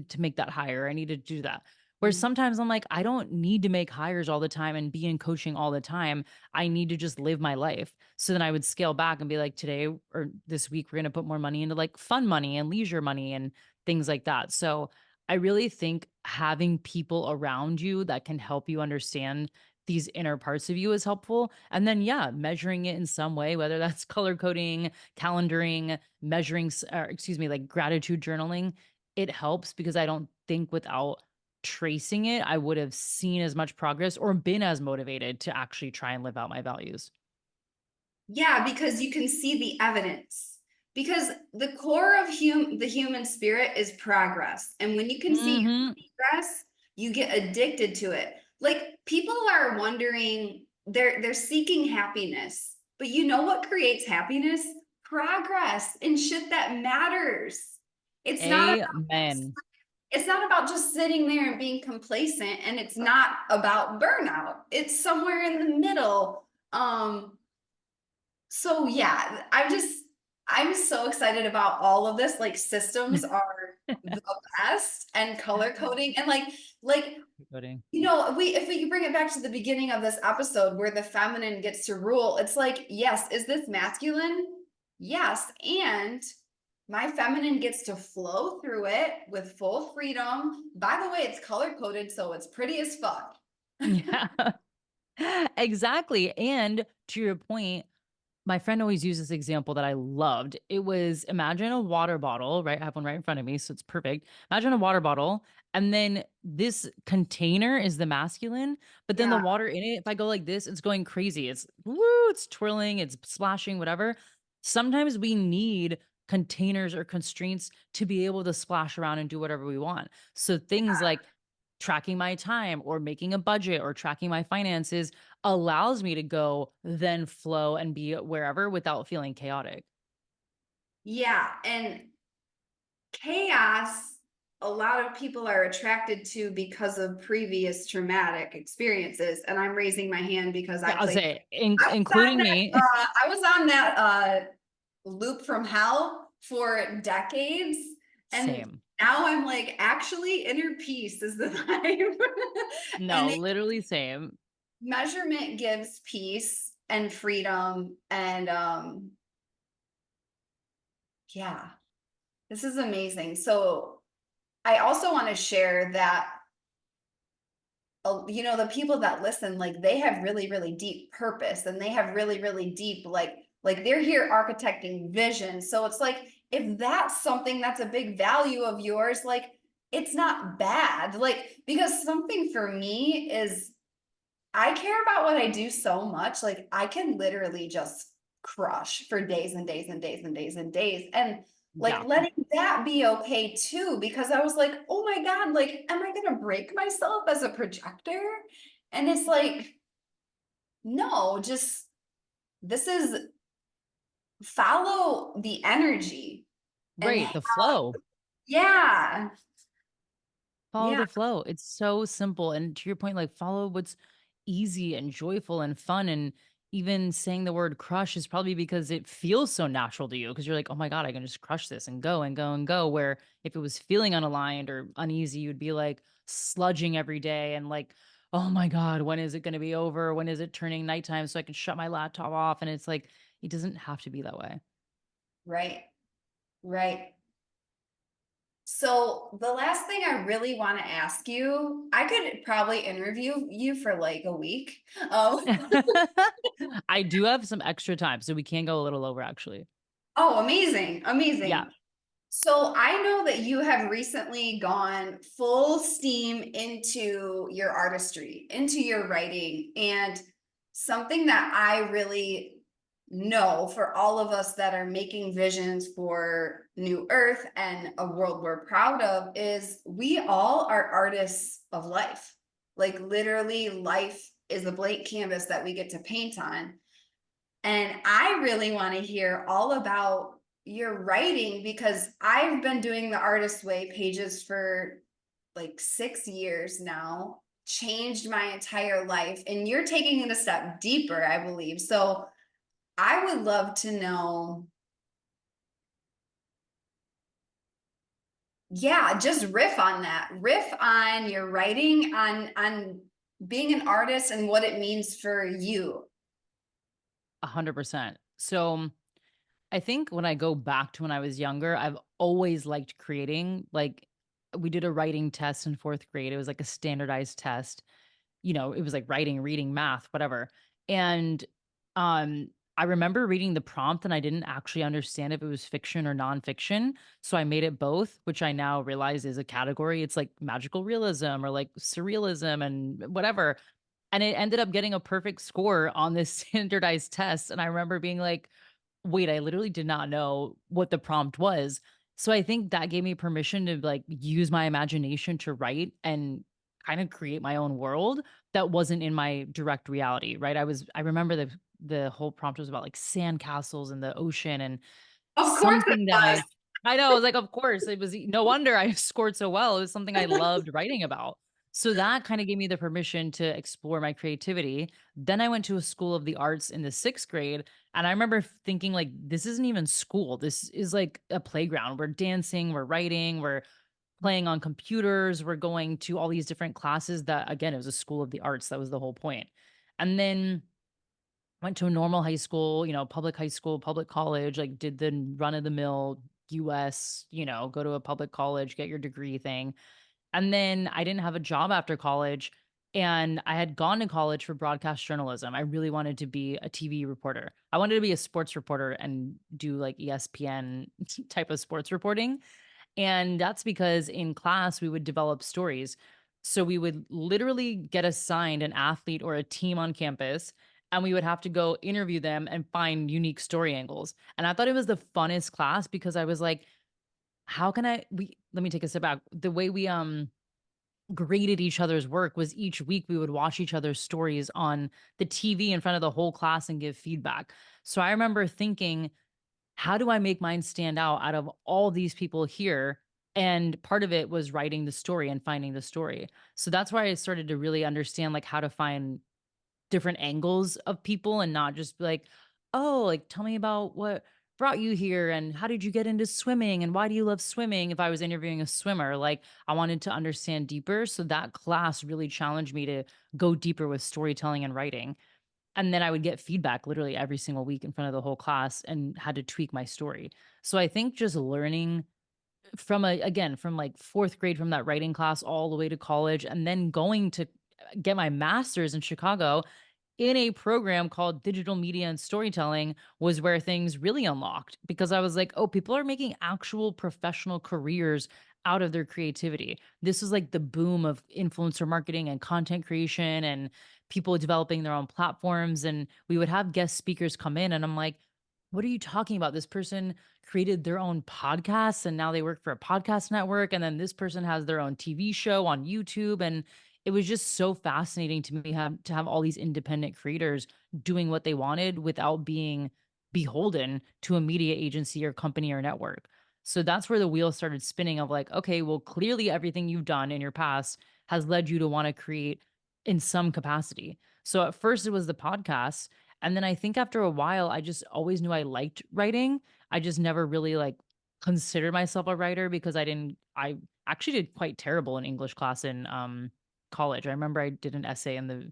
to make that higher. I needed to do that. Where Mhm. sometimes I'm like, I don't need to make hires all the time and be in coaching all the time. I need to just live my life. So then I would scale back and be like, today or this week, we're going to put more money into like fun money and leisure money and things like that. So I really think having people around you that can help you understand these inner parts of you is helpful. And then, yeah, measuring it in some way, whether that's color coding, calendaring, measuring, or excuse me, like gratitude journaling, it helps because I don't think without tracing it, I would have seen as much progress or been as motivated to actually try and live out my values. Yeah, because you can see the evidence. Because the core of the human spirit is progress. And when you can see Hmm. your progress, you get addicted to it. Like people are wondering, they're seeking happiness. But you know what creates happiness? Progress and shit that matters. It's not Amen. it's not about just sitting there and being complacent, and it's not about burnout. It's somewhere in the middle. So yeah, I'm so excited about all of this. Like systems are the best, and color coding and like Coding. we if we could bring it back to the beginning of this episode where the feminine gets to rule, it's like, yes, is this masculine? Yes, and my feminine gets to flow through it with full freedom. By the way, it's color coded, so it's pretty as fuck. Yeah. Exactly. And to your point, my friend always used this example that I loved. It was imagine a water bottle, right? I have one right in front of me, so it's perfect. Imagine a water bottle, and then this container is the masculine, but then the Yeah. water in it, if I go like this, it's going crazy. It's woo, it's twirling, it's splashing, whatever. Sometimes we need containers or constraints to be able to splash around and do whatever we want. So things like tracking my time or making a budget or tracking my finances allows me to go then flow and be wherever without feeling chaotic. Yeah, and chaos, a lot of people are attracted to because of previous traumatic experiences. And I'm raising my hand because Yeah, I I'll played. say, On including that, me. I was on that loop from hell for decades, and Same. now I'm like, actually, inner peace is the vibe. No, And literally same. measurement gives peace and freedom, and yeah, this is amazing. So I also want to share that the people that listen, like they have really really deep purpose, and they have really really deep like they're here architecting vision. So it's like, if that's something that's a big value of yours, like it's not bad, like, because something for me is, I care about what I do so much. Like I can literally just crush for days and days and days and days and days. And like Yeah. letting that be okay too, because I was like, oh my God, like, am I gonna break myself as a projector? And it's like, no, just this is, follow the energy. And Right. The flow. yeah, Follow yeah, the flow. It's so simple. And to your point, like follow what's easy and joyful and fun. And even saying the word crush is probably because it feels so natural to you because you're like, oh my God, I can just crush this and go and go and go. Where if it was feeling unaligned or uneasy, you'd be like sludging every day and like, oh my God, when is it going to be over? When is it turning nighttime so I can shut my laptop off? And it's like, it doesn't have to be that way. right, right. So the last thing I really want to ask you, I could probably interview you for like a week. Um, I do have some extra time, so we can go a little over actually. oh, amazing, Yeah. amazing. So I know that you have recently gone full steam into your artistry, into your writing, and something that I really know for all of us that are making visions for new earth and a world we're proud of is we all are artists of life. Like literally, life is a blank canvas that we get to paint on. And I really want to hear all about your writing because I've been doing the artist way pages for like 6 years now, changed my entire life. And you're taking it a step deeper, I believe. So I would love to know, yeah, just riff on that. Riff on your writing, on being an artist and what it means for you. 100%. So I think when I go back to when I was younger, I've always liked creating. Like, we did a writing test in fourth grade. It was like a standardized test. It was like writing, reading, math, whatever. And um I remember reading the prompt and I didn't actually understand if it was fiction or nonfiction. So I made it both, which I now realize is a category. It's like magical realism or like surrealism and whatever. And it ended up getting a perfect score on this standardized test. And I remember being like, wait, I literally did not know what the prompt was. So I think that gave me permission to like use my imagination to write and kind of create my own world that wasn't in my direct reality, right? I remember the whole prompt was about like sand castles in the ocean and Of course it something that was. I know, I was like, of course, it was no wonder I scored so well. It was something I loved writing about. So that kind of gave me the permission to explore my creativity. Then I went to a school of the arts in the 6th grade, and I remember thinking like this isn't even school. This is like a playground. We're dancing, we're writing, we're playing on computers, we're going to all these different classes that again, it was a school of the arts. That was the whole point. And then went to a normal high school, public high school, public college, like did the run of the mill US, go to a public college, get your degree thing. And then I didn't have a job after college. And I had gone to college for broadcast journalism. I really wanted to be a TV reporter. I wanted to be a sports reporter and do like ESPN type of sports reporting. And that's because in class, we would develop stories. So we would literally get assigned an athlete or a team on campus, and we would have to go interview them and find unique story angles. And I thought it was the funnest class because I was like, how can let me take a step back. The way we graded each other's work was each week we would watch each other's stories on the TV in front of the whole class and give feedback. So I remember thinking, how do I make mine stand out of all these people here? And part of it was writing the story and finding the story. So that's why I started to really understand like how to find different angles of people and not just be like, oh, like tell me about what brought you here and how did you get into swimming and why do you love swimming? If I was interviewing a swimmer, like I wanted to understand deeper. So that class really challenged me to go deeper with storytelling and writing. And then I would get feedback literally every single week in front of the whole class and had to tweak my story. So I think just learning from again, from like fourth grade, from that writing class all the way to college, and then going to get my master's in Chicago in a program called digital media and storytelling was where things really unlocked because I was like, oh, people are making actual professional careers out of their creativity. This was like the boom of influencer marketing and content creation and people developing their own platforms. And we would have guest speakers come in, and I'm like, what are you talking about? This person created their own podcast and now they work for a podcast network. And then this person has their own TV show on YouTube. And it was just so fascinating to me to have all these independent creators doing what they wanted without being beholden to a media agency or company or network. So that's where the wheel started spinning of like, okay, well, clearly everything you've done in your past has led you to want to create in some capacity. So at first it was the podcast. And then I think after a while, I just always knew I liked writing. I just never really like considered myself a writer because I actually did quite terrible in English class in college. I remember I did an essay and the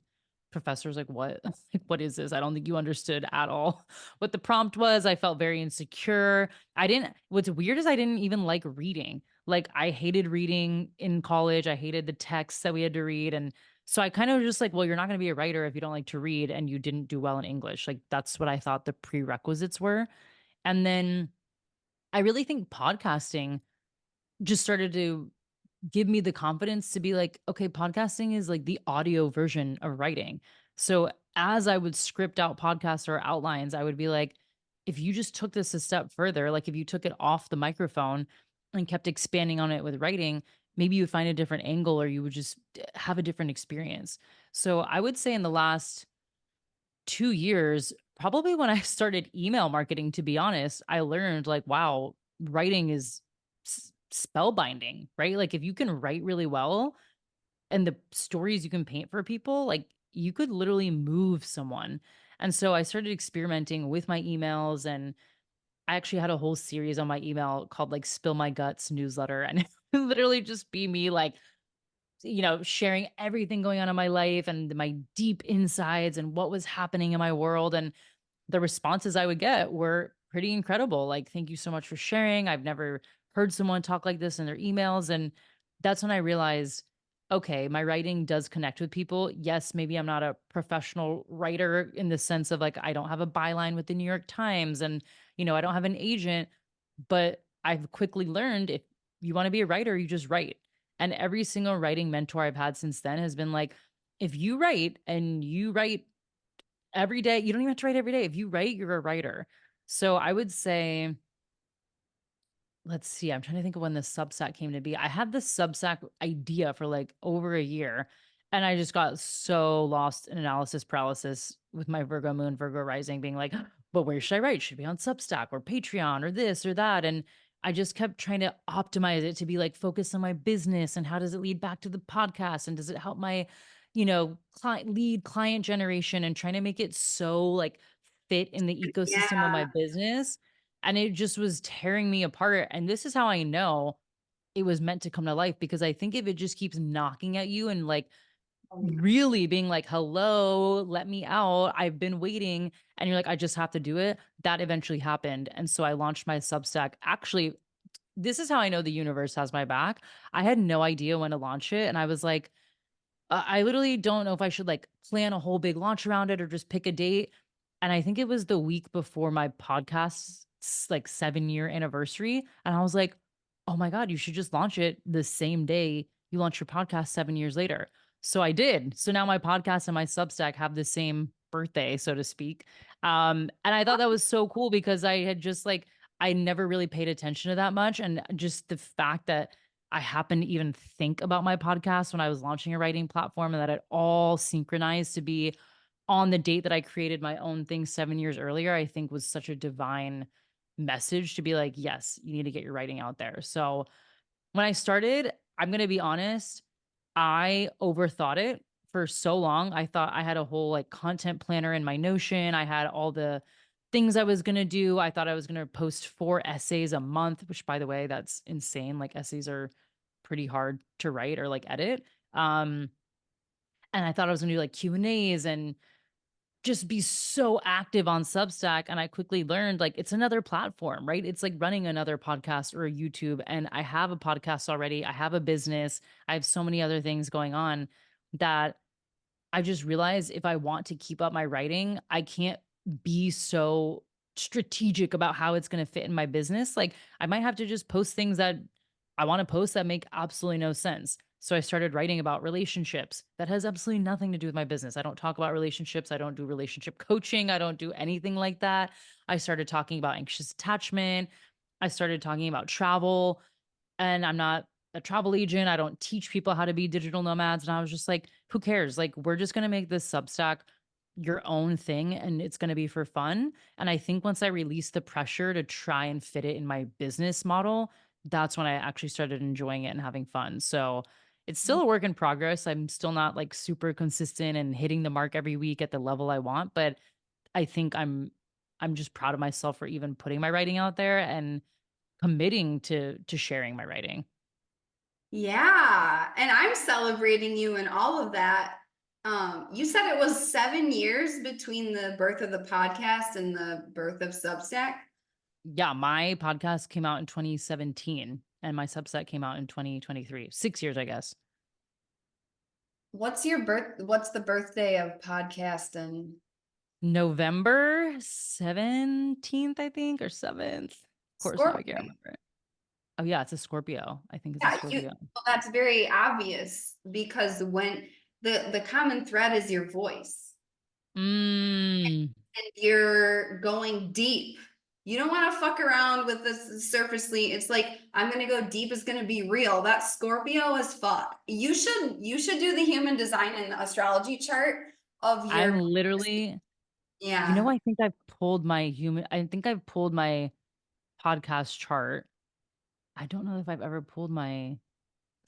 professor was like, "What? Like, what is this? I don't think you understood at all what the prompt was." I felt very insecure. I didn't What's weird is I didn't even like reading. Like I hated reading in college. I hated the texts that we had to read and so I kind of just like, well, you're not going to be a writer if you don't like to read and you didn't do well in English. Like that's what I thought the prerequisites were. And then I really think podcasting just started to give me the confidence to be like, okay, podcasting is like the audio version of writing. So as I would script out podcasts or outlines, I would be like, if you just took this a step further, like if you took it off the microphone and kept expanding on it with writing, maybe you would find a different angle or you would just have a different experience. So I would say in the last 2 years, probably when I started email marketing, to be honest, I learned like, wow, writing is spellbinding, right? Like if you can write really well and the stories you can paint for people, like you could literally move someone. And so I started experimenting with my emails, and I actually had a whole series on my email called like Spill My Guts newsletter. And it would literally just be me like, sharing everything going on in my life and my deep insides and what was happening in my world. And the responses I would get were pretty incredible. Like, thank you so much for sharing. I've never heard someone talk like this in their emails. And that's when I realized, okay, my writing does connect with people. Yes, maybe I'm not a professional writer in the sense of like, I don't have a byline with the New York Times and, I don't have an agent, but I've quickly learned if you want to be a writer, you just write. And every single writing mentor I've had since then has been like, if you write and you write every day, you don't even have to write every day. If you write, you're a writer. So I would say, let's see, I'm trying to think of when the Substack came to be. I had this Substack idea for like over a year, and I just got so lost in analysis paralysis with my Virgo moon, Virgo rising, being like, but where should I write? Should it be on Substack or Patreon or this or that? And I just kept trying to optimize it to be like focus on my business and how does it lead back to the podcast and does it help my, client generation, and trying to make it so like fit in the ecosystem of Yeah. my business, and it just was tearing me apart. And this is how I know it was meant to come to life, because I think if it just keeps knocking at you and like really being like, hello, let me out, I've been waiting, and you're like, I just have to do it, that eventually happened. And so I launched my Substack. Actually, this is how I know the universe has my back. I had no idea when to launch it. And I was like, I literally don't know if I should like plan a whole big launch around it or just pick a date. And I think it was the week before my podcast's like 7-year anniversary. And I was like, oh my God, you should just launch it the same day you launch your podcast 7 years later. So I did. So now my podcast and my Substack have the same birthday, so to speak. And I thought that was so cool because I had just like, I never really paid attention to that much. And just the fact that I happened to even think about my podcast when I was launching a writing platform, and that it all synchronized to be on the date that I created my own thing 7 years earlier, I think was such a divine message to be like, yes, you need to get your writing out there. So when I started, I'm going to be honest, I overthought it for so long. I thought I had a whole like content planner in my Notion. I had all the things I was going to do. I thought I was going to post 4 essays a month, which by the way, that's insane. Like essays are pretty hard to write or like edit. And I thought I was going to do like Q&As and just be so active on Substack. And I quickly learned like it's another platform, right? It's like running another podcast or a YouTube. And I have a podcast already. I have a business. I have so many other things going on that I just realized if I want to keep up my writing, I can't be so strategic about how it's going to fit in my business. Like I might have to just post things that I want to post that make absolutely no sense. So I started writing about relationships. That has absolutely nothing to do with my business. I don't talk about relationships. I don't do relationship coaching. I don't do anything like that. I started talking about anxious attachment. I started talking about travel, and I'm not a travel agent. I don't teach people how to be digital nomads. And I was just like, who cares? Like, we're just going to make this Substack your own thing and it's going to be for fun. And I think once I released the pressure to try and fit it in my business model, that's when I actually started enjoying it and having fun. So it's still a work in progress. I'm still not like super consistent and hitting the mark every week at the level I want, but I think I'm just proud of myself for even putting my writing out there and committing to sharing my writing. Yeah, and I'm celebrating you and all of that. You said it was 7 years between the birth of the podcast and the birth of Substack. Yeah, my podcast came out in 2017 and my Substack came out in 2023. 6 years, I guess. What's the birthday of podcast and November 17th, I think, or 7th. Of course, now I can't Scorpio? remember it. Oh, yeah, it's a Scorpio. I think it's a Yeah, Scorpio. well, that's very obvious because when the common thread is your voice Mm, and you're going deep. You don't want to fuck around with this surfacely. It's like, I'm gonna go deep, it's gonna be real. That Scorpio is fuck. You should do the human design and astrology chart of I'm your, literally, yeah. I think I've pulled my podcast chart. I don't know if I've ever pulled my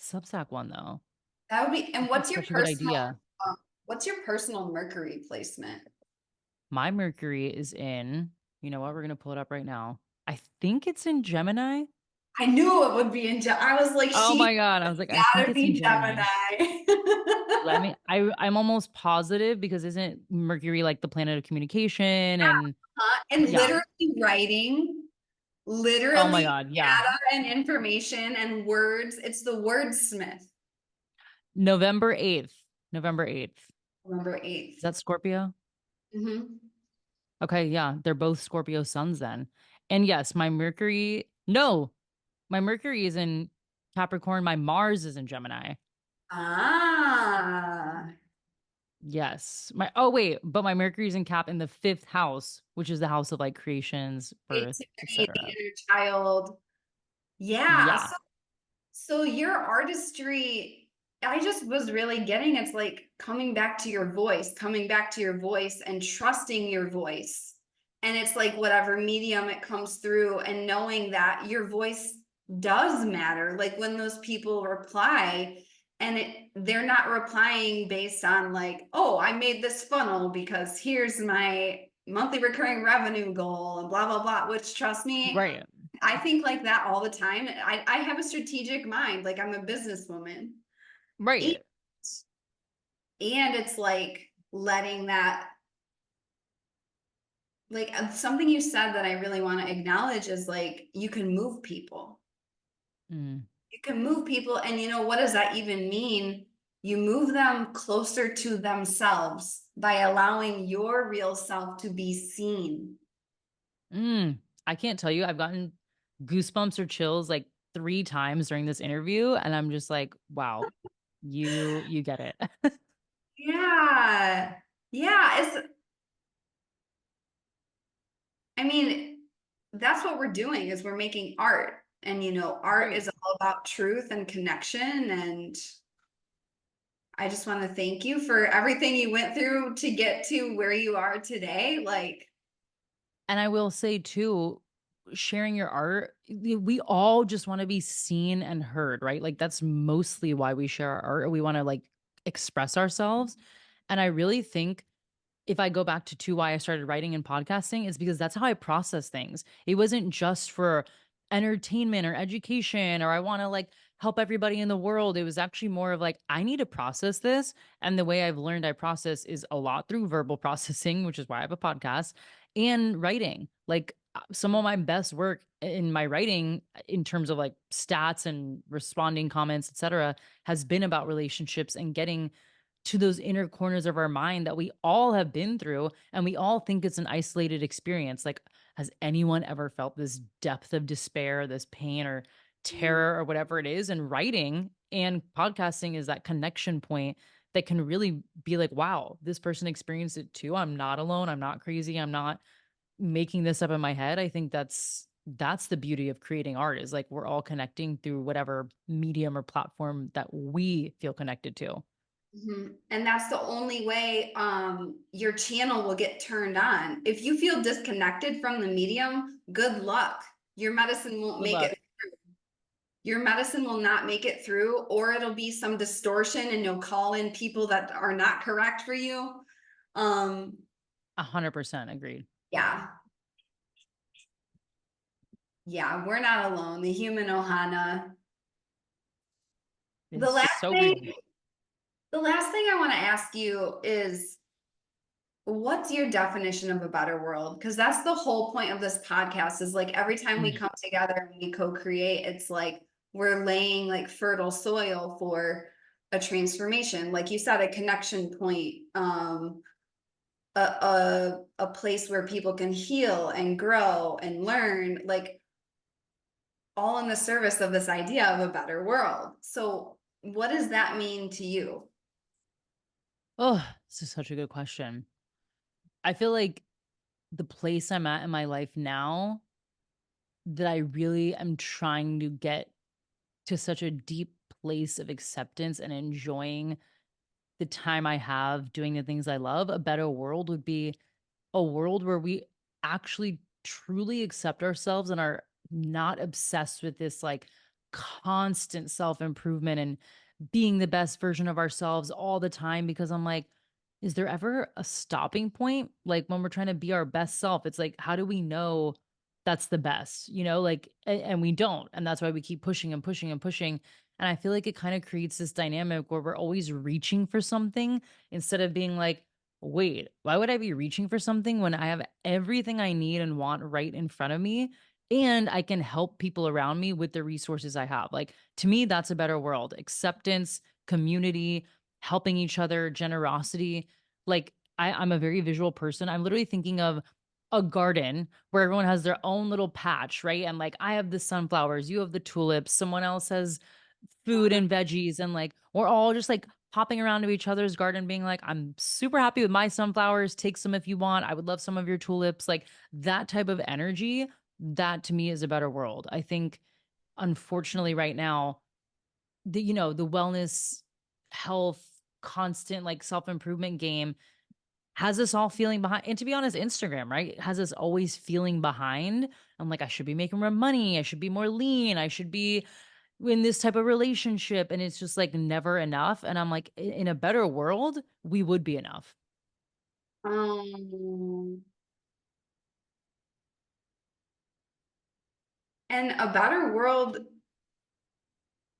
Substack one though. That would be, and That's such a good idea. what's your personal Mercury placement? My Mercury is in, you know what? We're gonna pull it up right now. I think it's in Gemini. I knew it would be in I was like, Oh she my God. I was like, I think gotta it's in be Gemini. Gemini. I'm almost positive because isn't Mercury like the planet of communication and And yeah. literally writing, Oh my literally God. Yeah. data and information and words. It's the wordsmith. November 8th. November 8th. November Is 8th. that Scorpio? Mm-hmm. Okay, yeah, they're both Scorpio suns then. And yes, no, my Mercury is in Capricorn, my Mars is in Gemini. Ah, Yes. Oh wait, but my Mercury's in Cap in the fifth house, which is the house of like creations, birth, creativity, the etc. inner child. Yeah. Yeah. So your artistry, I just was really getting it's like coming back to your voice, coming back to your voice and trusting your voice. And it's like whatever medium it comes through and knowing that your voice does matter. Like when those people reply and they're not replying based on like, oh, I made this funnel because here's my monthly recurring revenue goal and blah blah blah, which trust me, Right. I think like that all the time. I have a strategic mind, like I'm a businesswoman. And Right. and it's like letting that, like something you said that I really want to acknowledge is like you can move people. Mm. You can move people, and you know what does that even mean? You move them closer to themselves by allowing your real self to be seen. Mm. I can't tell you, I've gotten goosebumps or chills like 3 times during this interview, and I'm just like, wow, you get it. Yeah. Yeah, I mean, that's what we're doing is we're making art. And you know, art Right. is all about truth and connection. And I just want to thank you for everything you went through to get to where you are today. Like, And I will say too, sharing your art, we all just want to be seen and heard, right? Like that's mostly why we share our art. We want to like express ourselves. And I really think if I go back to why I started writing and podcasting, is because that's how I process things. It wasn't just for entertainment or education or I want to like help everybody in the world. It was actually more of like, I need to process this. And the way I've learned I process is a lot through verbal processing, which is why I have a podcast and writing. Like some of my best work in my writing in terms of like stats and responding comments, etc., has been about relationships and getting to those inner corners of our mind that we all have been through and we all think it's an isolated experience. Like, has anyone ever felt this depth of despair, this pain or terror or whatever it is? And writing and podcasting is that connection point that can really be like, wow, this person experienced it too. I'm not alone. I'm not crazy. I'm not making this up in my head. I think that's the beauty of creating art is like we're all connecting through whatever medium or platform that we feel connected to. mhm. And that's the only way your channel will get turned on. If you feel disconnected from the medium, good luck. Your medicine won't Good make luck. it. Your medicine will not make it through, or it'll be some distortion and you'll call in people that are not correct for you. Um, 100% agreed. yeah, yeah, we're not alone. The human Ohana. The It's last so real. thing, the last thing I want to ask you is what's your definition of a better world? Because that's the whole point of this podcast is like every time we Mm. come together and we co-create, it's like we're laying like fertile soil for a transformation. Like you said, a connection point, a place where people can heal and grow and learn, like all in the service of this idea of a better world. So what does that mean to you? Oh, this is such a good question. I feel like the place I'm at in my life now that I really am trying to get to such a deep place of acceptance and enjoying the time I have doing the things I love. A better world would be a world where we actually truly accept ourselves and are not obsessed with this like constant self improvement and being the best version of ourselves all the time. Because I'm like, is there ever a stopping point? Like when we're trying to be our best self, it's like, how do we know that's the best? Like, and we don't. And that's why we keep pushing and pushing and pushing. And I feel like it kind of creates this dynamic where we're always reaching for something instead of being like, wait, why would I be reaching for something when I have everything I need and want right in front of me? And I can help people around me with the resources I have. Like, to me, that's a better world. Acceptance, community, helping each other, generosity. Like, I'm a very visual person. I'm literally thinking of a garden where everyone has their own little patch, right? And like, I have the sunflowers, you have the tulips, someone else has food and veggies, and like we're all just like hopping around to each other's garden being like, I'm super happy with my sunflowers, take some if you want, I would love some of your tulips. Like that type of energy, that to me is a better world. I think unfortunately right now, the wellness, health, constant like self-improvement game has us all feeling behind. And to be honest, Instagram, right, has us always feeling behind. I'm like, I should be making more money, I should be more lean, I should be in this type of relationship, and it's just like never enough. And I'm like, in a better world, we would be enough. Um, and a better world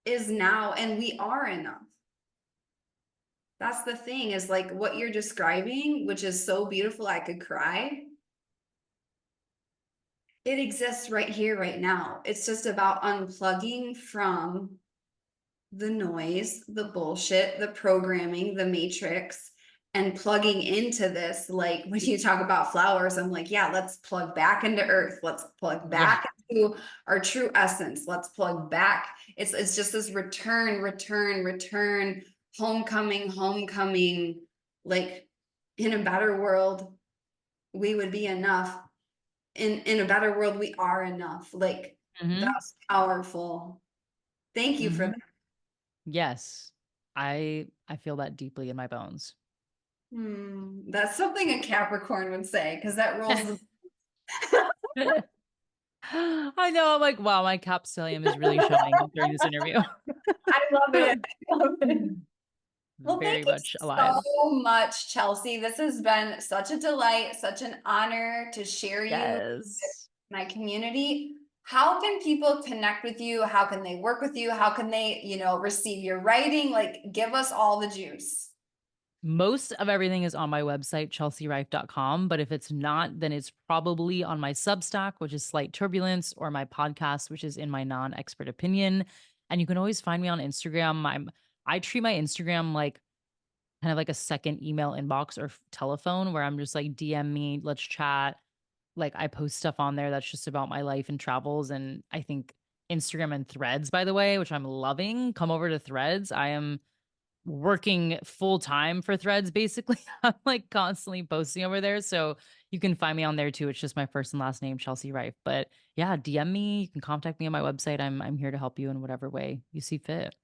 is now, and we are enough. That's the thing, is like what you're describing, which is so beautiful, I could cry. It exists right here, right now. It's just about unplugging from the noise, the bullshit, the programming, the matrix, and plugging into this. Like when you talk about flowers, I'm like, yeah, let's plug back into earth. Let's plug Right. back into our true essence. Let's plug back. It's just this return, return, return, homecoming, homecoming. Like in a better world, we would be enough. In a better world, we are enough. Like Mm-hmm. that's powerful. Thank you for Mm-hmm. that. Yes. I feel that deeply in my bones. That's something a Capricorn would say, because that rolls the I know. I'm like, wow, my capsilium is really showing during this interview. I love it. I love it. Well, thank Very you much alive. so much, Chelsea. This has been such a delight, such an honor to share you with Yes. my community. How can people connect with you? How can they work with you? How can they, receive your writing? Like, give us all the juice. Most of everything is on my website, chelsearife.com. But if it's not, then it's probably on my Substack, which is Slight Turbulence, or my podcast, which is In My Non Expert Opinion. And you can always find me on Instagram. I treat my Instagram like kind of like a second email inbox or telephone, where I'm just like, DM me, let's chat. Like I post stuff on there that's just about my life and travels. And I think Instagram and Threads, by the way, which I'm loving, come over to Threads. I am working full time for Threads basically. I'm like constantly posting over there. So you can find me on there too. It's just my first and last name, Chelsea Rife. But yeah, DM me. You can contact me on my website. I'm here to help you in whatever way you see fit.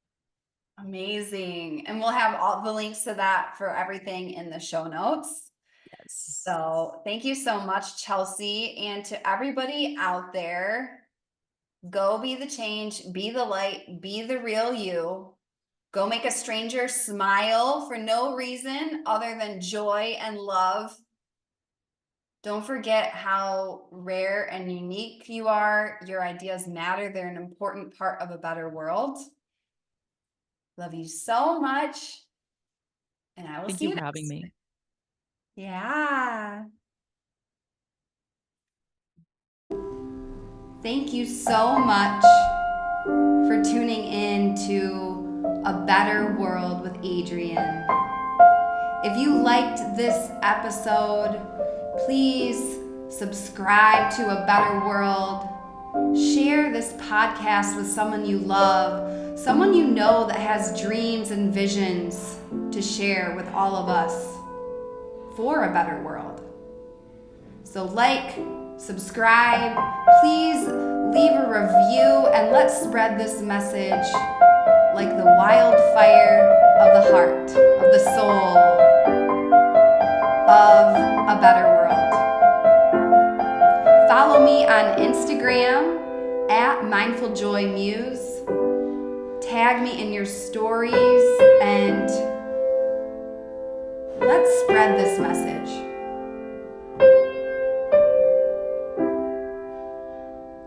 Amazing. And we'll have all the links to that for everything in the show notes. Yes. So thank you so much, Chelsea. And to everybody out there, go be the change, be the light, be the real you. Go make a stranger smile for no reason other than joy and love. Don't forget how rare and unique you are. Your ideas matter. They're an important part of a better world. Love you so much. And I will Thank see you you for having next. me. Yeah. Thank you so much for tuning in to A Better World with Adrian. If you liked this episode, please subscribe to A Better World. Share this podcast with someone you love, someone you know that has dreams and visions to share with all of us for a better world. So like, subscribe, please leave a review, and let's spread this message like the wildfire of the heart, of the soul, of a better world. Follow me on Instagram at mindfuljoymuse. Tag me in your stories and let's spread this message.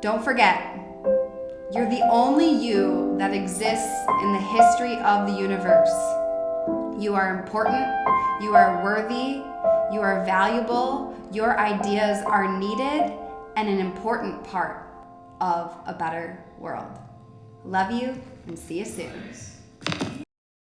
Don't forget, you're the only you that exists in the history of the universe. You are important, you are worthy, you are valuable, your ideas are needed and an important part of a better world. Love you and see you soon.